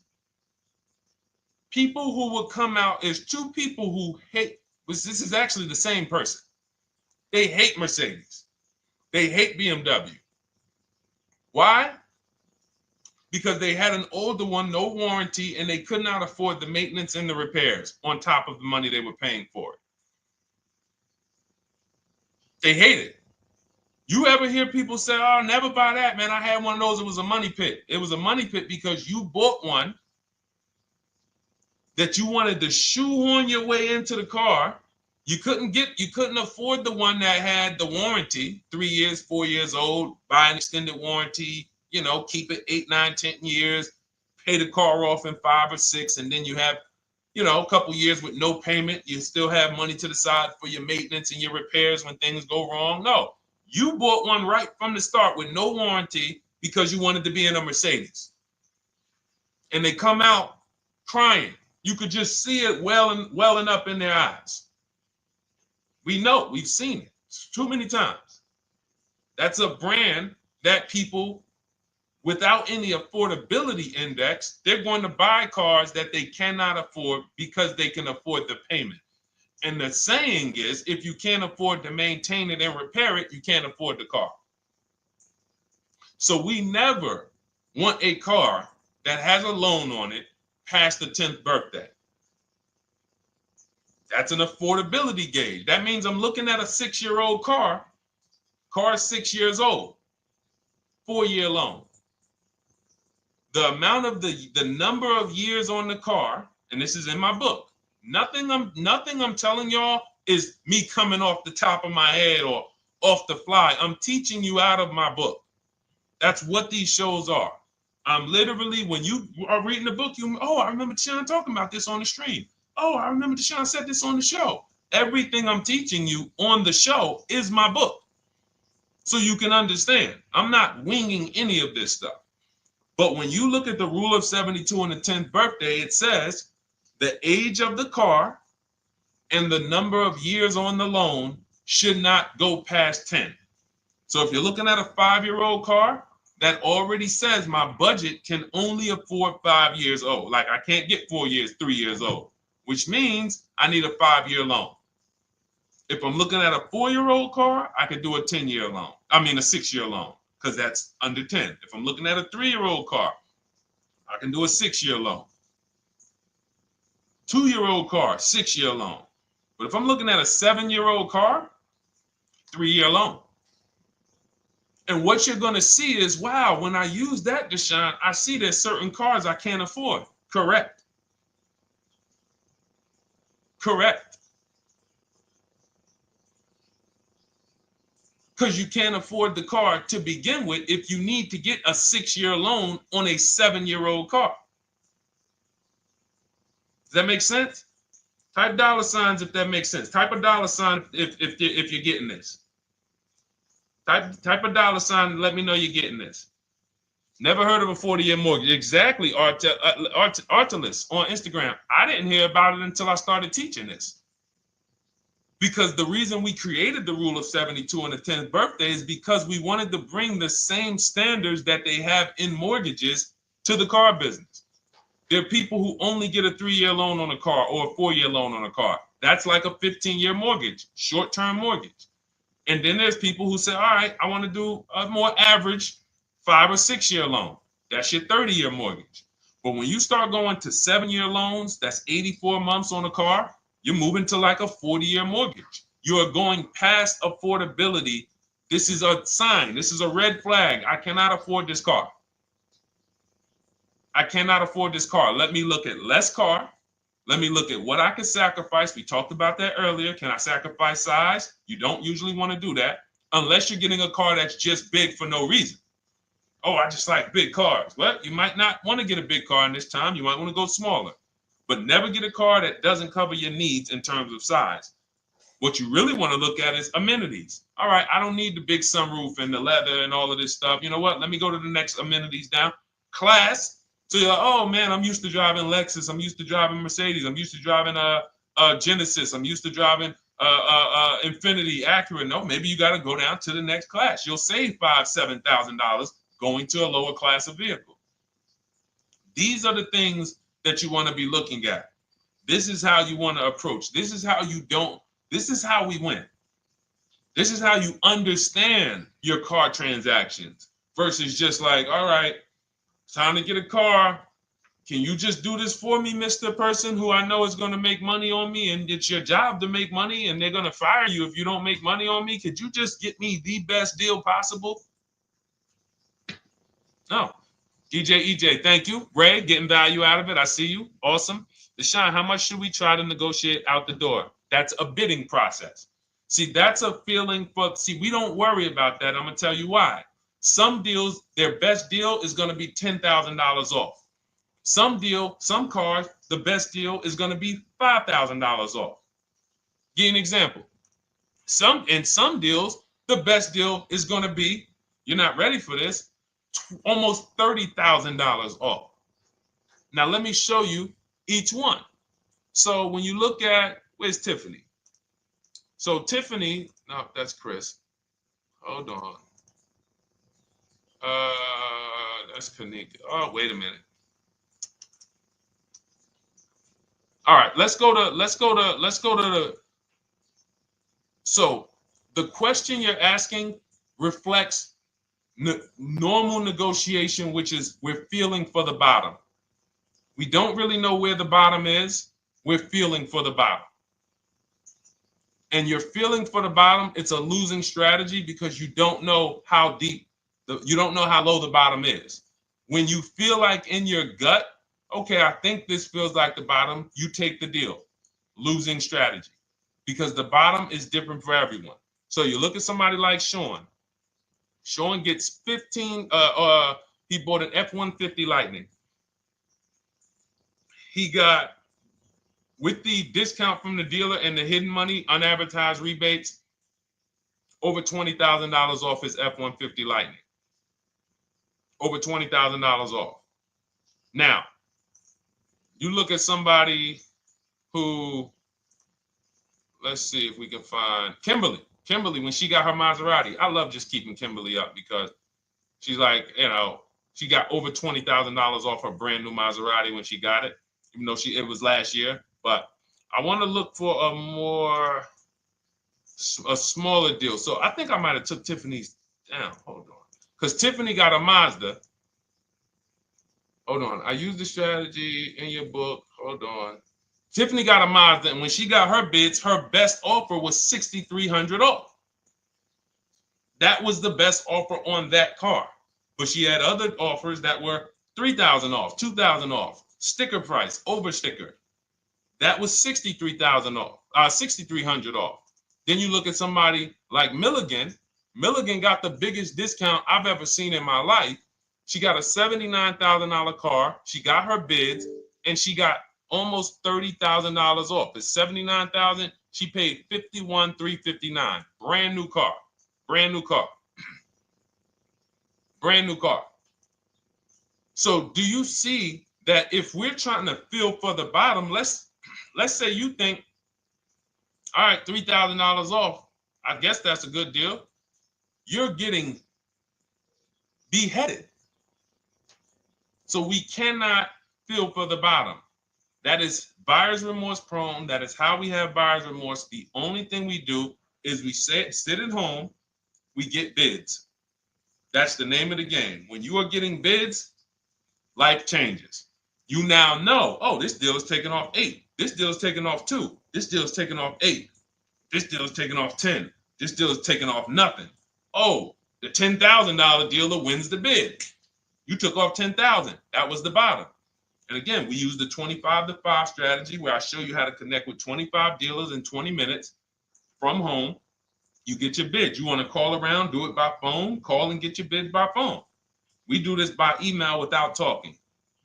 people who would come out, is two people who hate, this is actually the same person. They hate Mercedes. They hate BMW. Why? Because they had an older one, no warranty, and they could not afford the maintenance and the repairs on top of the money they were paying for it. They hate it. You ever hear people say, oh, never buy that, man. I had one of those. It was a money pit. It was a money pit because you bought one that you wanted to shoehorn your way into the car. You couldn't afford the one that had the warranty, 3 years, 4 years old, buy an extended warranty, keep it 8, 9, 10 years, pay the car off in 5 or 6, and then you have, a couple years with no payment. You still have money to the side for your maintenance and your repairs when things go wrong. No, you bought one right from the start with no warranty because you wanted to be in a Mercedes. And they come out crying. You could just see it welling up in their eyes. We know, we've seen it too many times. That's a brand that people without any affordability index, they're going to buy cars that they cannot afford because they can afford the payment. And the saying is, if you can't afford to maintain it and repair it, you can't afford the car. So we never want a car that has a loan on it past the 10th birthday. That's an affordability gauge. That means I'm looking at a 6-year-old car. Car is 6 years old, 4-year loan. The amount of the number of years on the car, and this is in my book. Nothing I'm telling y'all is me coming off the top of my head or off the fly. I'm teaching you out of my book. That's what these shows are. I'm literally, when you are reading the book, I remember Deshone talking about this on the stream. Oh, I remember Deshone said this on the show. Everything I'm teaching you on the show is my book. So you can understand. I'm not winging any of this stuff. But when you look at the rule of 72 on the 10th birthday, it says the age of the car and the number of years on the loan should not go past 10. So if you're looking at a 5-year-old car, that already says my budget can only afford 5 years old. Like I can't get 4 years, 3 years old, which means I need a 5-year loan. If I'm looking at a 4-year-old car, I could do a 10-year loan. I mean a 6-year loan, because that's under 10. If I'm looking at a 3-year-old car, I can do a 6-year loan. 2-year-old car, 6-year loan. But if I'm looking at a 7-year-old car, 3-year loan. And what you're going to see is, wow, when I use that, Deshone, I see there's certain cars I can't afford. Correct. Correct. Because you can't afford the car to begin with if you need to get a 6-year loan on a 7-year-old car. Does that make sense? Type dollar signs if that makes sense. Type a dollar sign if you're getting this. Type a dollar sign and let me know you're getting this. Never heard of a 40-year mortgage. Exactly, Artelis on Instagram. I didn't hear about it until I started teaching this. Because the reason we created the rule of 72 on the 10th birthday is because we wanted to bring the same standards that they have in mortgages to the car business. There are people who only get a 3-year loan on a car or a 4-year loan on a car. That's like a 15-year mortgage, short-term mortgage. And then there's people who say, all right, I want to do a more average 5 or 6-year loan. That's your 30-year mortgage. But when you start going to 7-year loans, that's 84 months on a car, you're moving to like a 40-year mortgage. You are going past affordability. This is a sign. This is a red flag. I cannot afford this car. I cannot afford this car. Let me look at less car. Let me look at what I can sacrifice. We talked about that earlier. Can I sacrifice size? You don't usually want to do that unless you're getting a car that's just big for no reason. Oh, I just like big cars. Well, you might not want to get a big car in this time. You might want to go smaller. But never get a car that doesn't cover your needs in terms of size. What you really want to look at is amenities. All right, I don't need the big sunroof and the leather and all of this stuff. You know what? Let me go to the next amenities down. Class. So you're like, oh man, I'm used to driving Lexus. I'm used to driving Mercedes. I'm used to driving Genesis. I'm used to driving Infinity, Acura. No, maybe you got to go down to the next class. You'll save $5,000-$7,000 going to a lower class of vehicle. These are the things that you want to be looking at. This is how you want to approach. This is how you don't. This is how we win. This is how you understand your car transactions versus just like, all right, time to get a car. Can you just do this for me, Mr. Person who I know is going to make money on me, and it's your job to make money and they're going to fire you if you don't make money on me? Could you just get me the best deal possible? No. EJ, thank you. Ray, getting value out of it. I see you. Awesome. Deshone, how much should we try to negotiate out the door? That's a bidding process. See, that's a feeling for, see, we don't worry about that. I'm going to tell you why. Some deals, their best deal is going to be $10,000 off. Some cars, the best deal is going to be $5,000 off. Give you an example. In some deals, the best deal is going to be, you're not ready for this, almost $30,000 off. Now, let me show you each one. So when you look at, where's Tiffany? So Tiffany, no, that's Chris. Hold on. That's Kanika. Oh, wait a minute. All right, let's go to the. So the question you're asking reflects normal negotiation, which is we're feeling for the bottom. We don't really know where the bottom is. We're feeling for the bottom. And you're feeling for the bottom, it's a losing strategy because you don't know how deep, you don't know how low the bottom is. When you feel like in your gut, okay, I think this feels like the bottom, you take the deal. Losing strategy. Because the bottom is different for everyone. So you look at somebody like Sean. Sean gets 15, he bought an F-150 Lightning. He got, with the discount from the dealer and the hidden money, unadvertised rebates, over $20,000 off his F-150 Lightning. Over $20,000 off. Now, you look at somebody who, let's see if we can find Kimberly. Kimberly, when she got her Maserati, I love just keeping Kimberly up because she's like, you know, she got over $20,000 off her brand new Maserati when she got it, even though it was last year. But I want to look for a smaller deal. So I think I might have took Tiffany's down. Hold on. Because Tiffany got a Mazda. Hold on. I used the strategy in your book. Hold on. Tiffany got a Mazda, and when she got her bids, her best offer was $6,300 off. That was the best offer on that car. But she had other offers that were $3,000 off, $2,000 off, sticker price, over sticker. That was $63,000 off, $6,300 off. Then you look at somebody like Milligan. Milligan got the biggest discount I've ever seen in my life. She got a $79,000 car. She got her bids, and she got almost $30,000 off. It's $79,000. She paid $51,359. Brand new car. Brand new car. Brand new car. So do you see that if we're trying to feel for the bottom, let's say you think, all right, $3,000 off. I guess that's a good deal. You're getting beheaded. So we cannot feel for the bottom. That is buyer's remorse prone. That is how we have buyer's remorse. The only thing we do is we sit at home, we get bids. That's the name of the game. When you are getting bids, life changes. You now know, oh, this deal is taking off 8. This deal is taking off 2. This deal is taking off 8. This deal is taking off 10. This deal is taking off nothing. Oh, the $10,000 dealer wins the bid. You took off $10,000. That was the bottom. And again, we use the 25-to-5 strategy where I show you how to connect with 25 dealers in 20 minutes from home. You get your bid. You want to call around, do it by phone, call and get your bid by phone. We do this by email without talking.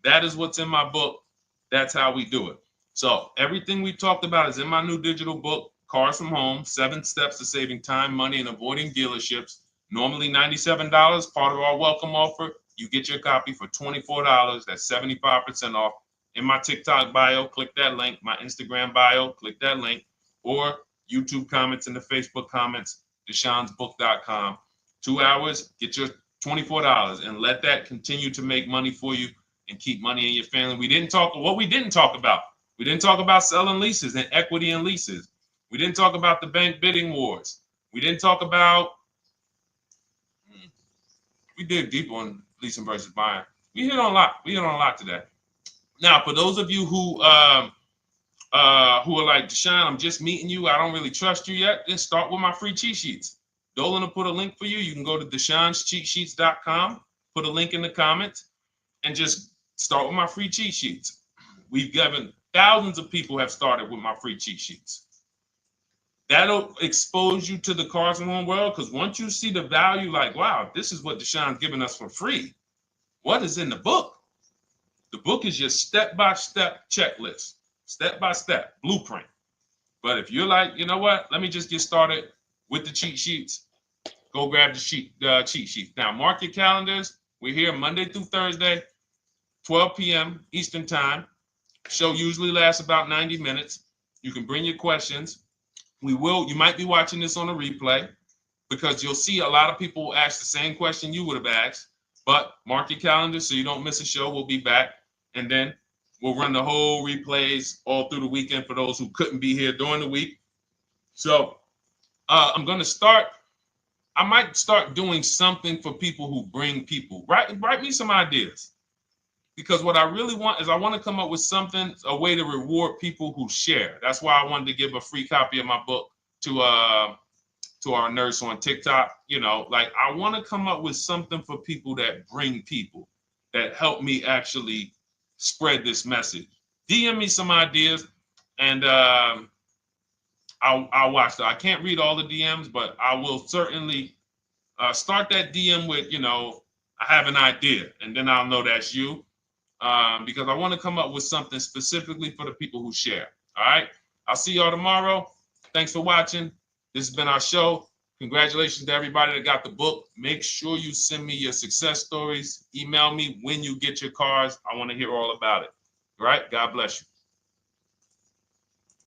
That is what's in my book. That's how we do it. So everything we talked about is in my new digital book Cars from Home, 7 Steps to Saving Time, Money, and Avoiding Dealerships. Normally $97, part of our welcome offer. You get your copy for $24. That's 75% off. In my TikTok bio, click that link. My Instagram bio, click that link. Or YouTube comments in the Facebook comments, deshonsbook.com. 2 hours, get your $24, and let that continue to make money for you and keep money in your family. We didn't talk about. We didn't talk about selling leases and equity in leases. We didn't talk about the bank bidding wars. We didn't talk about, we dig deep on leasing versus buying. We hit on a lot. We hit on a lot today. Now, for those of you who are like, Deshone, I'm just meeting you, I don't really trust you yet, then start with my free cheat sheets. Dolan will put a link for you. You can go to DeshonesCheatSheets.com, put a link in the comments, and just start with my free cheat sheets. We've given thousands of people have started with my free cheat sheets. That'll expose you to the Cars from Home world, because once you see the value, like, wow, this is what Deshone's giving us for free. What is in the book? The book is your step-by-step checklist, step-by-step blueprint. But if you're like, you know what, let me just get started with the cheat sheets, go grab the cheat sheets. Now, mark your calendars. We're here Monday through Thursday, 12 p.m. Eastern Time. Show usually lasts about 90 minutes. You can bring your questions. You might be watching this on a replay, because you'll see a lot of people ask the same question you would have asked. But mark your calendar so you don't miss a show. We'll be back, and then we'll run the whole replays all through the weekend for those who couldn't be here during the week. So I'm going to start. I might start doing something for people who bring people. Write me some ideas, because what I really want is I want to come up with something, a way to reward people who share. That's why I wanted to give a free copy of my book to our nurse on TikTok. You know, like, I want to come up with something for people that bring people, that help me actually spread this message. DM me some ideas, and I'll watch that. I can't read all the DMs, but I will certainly start that DM with, I have an idea, and then I'll know that's you, because I want to come up with something specifically for the people who share. All right. I'll see y'all tomorrow. Thanks for watching. This has been our show. Congratulations to everybody that got the book. Make sure you send me your success stories. Email me when you get your cars. I want to hear all about it. All right. God bless you.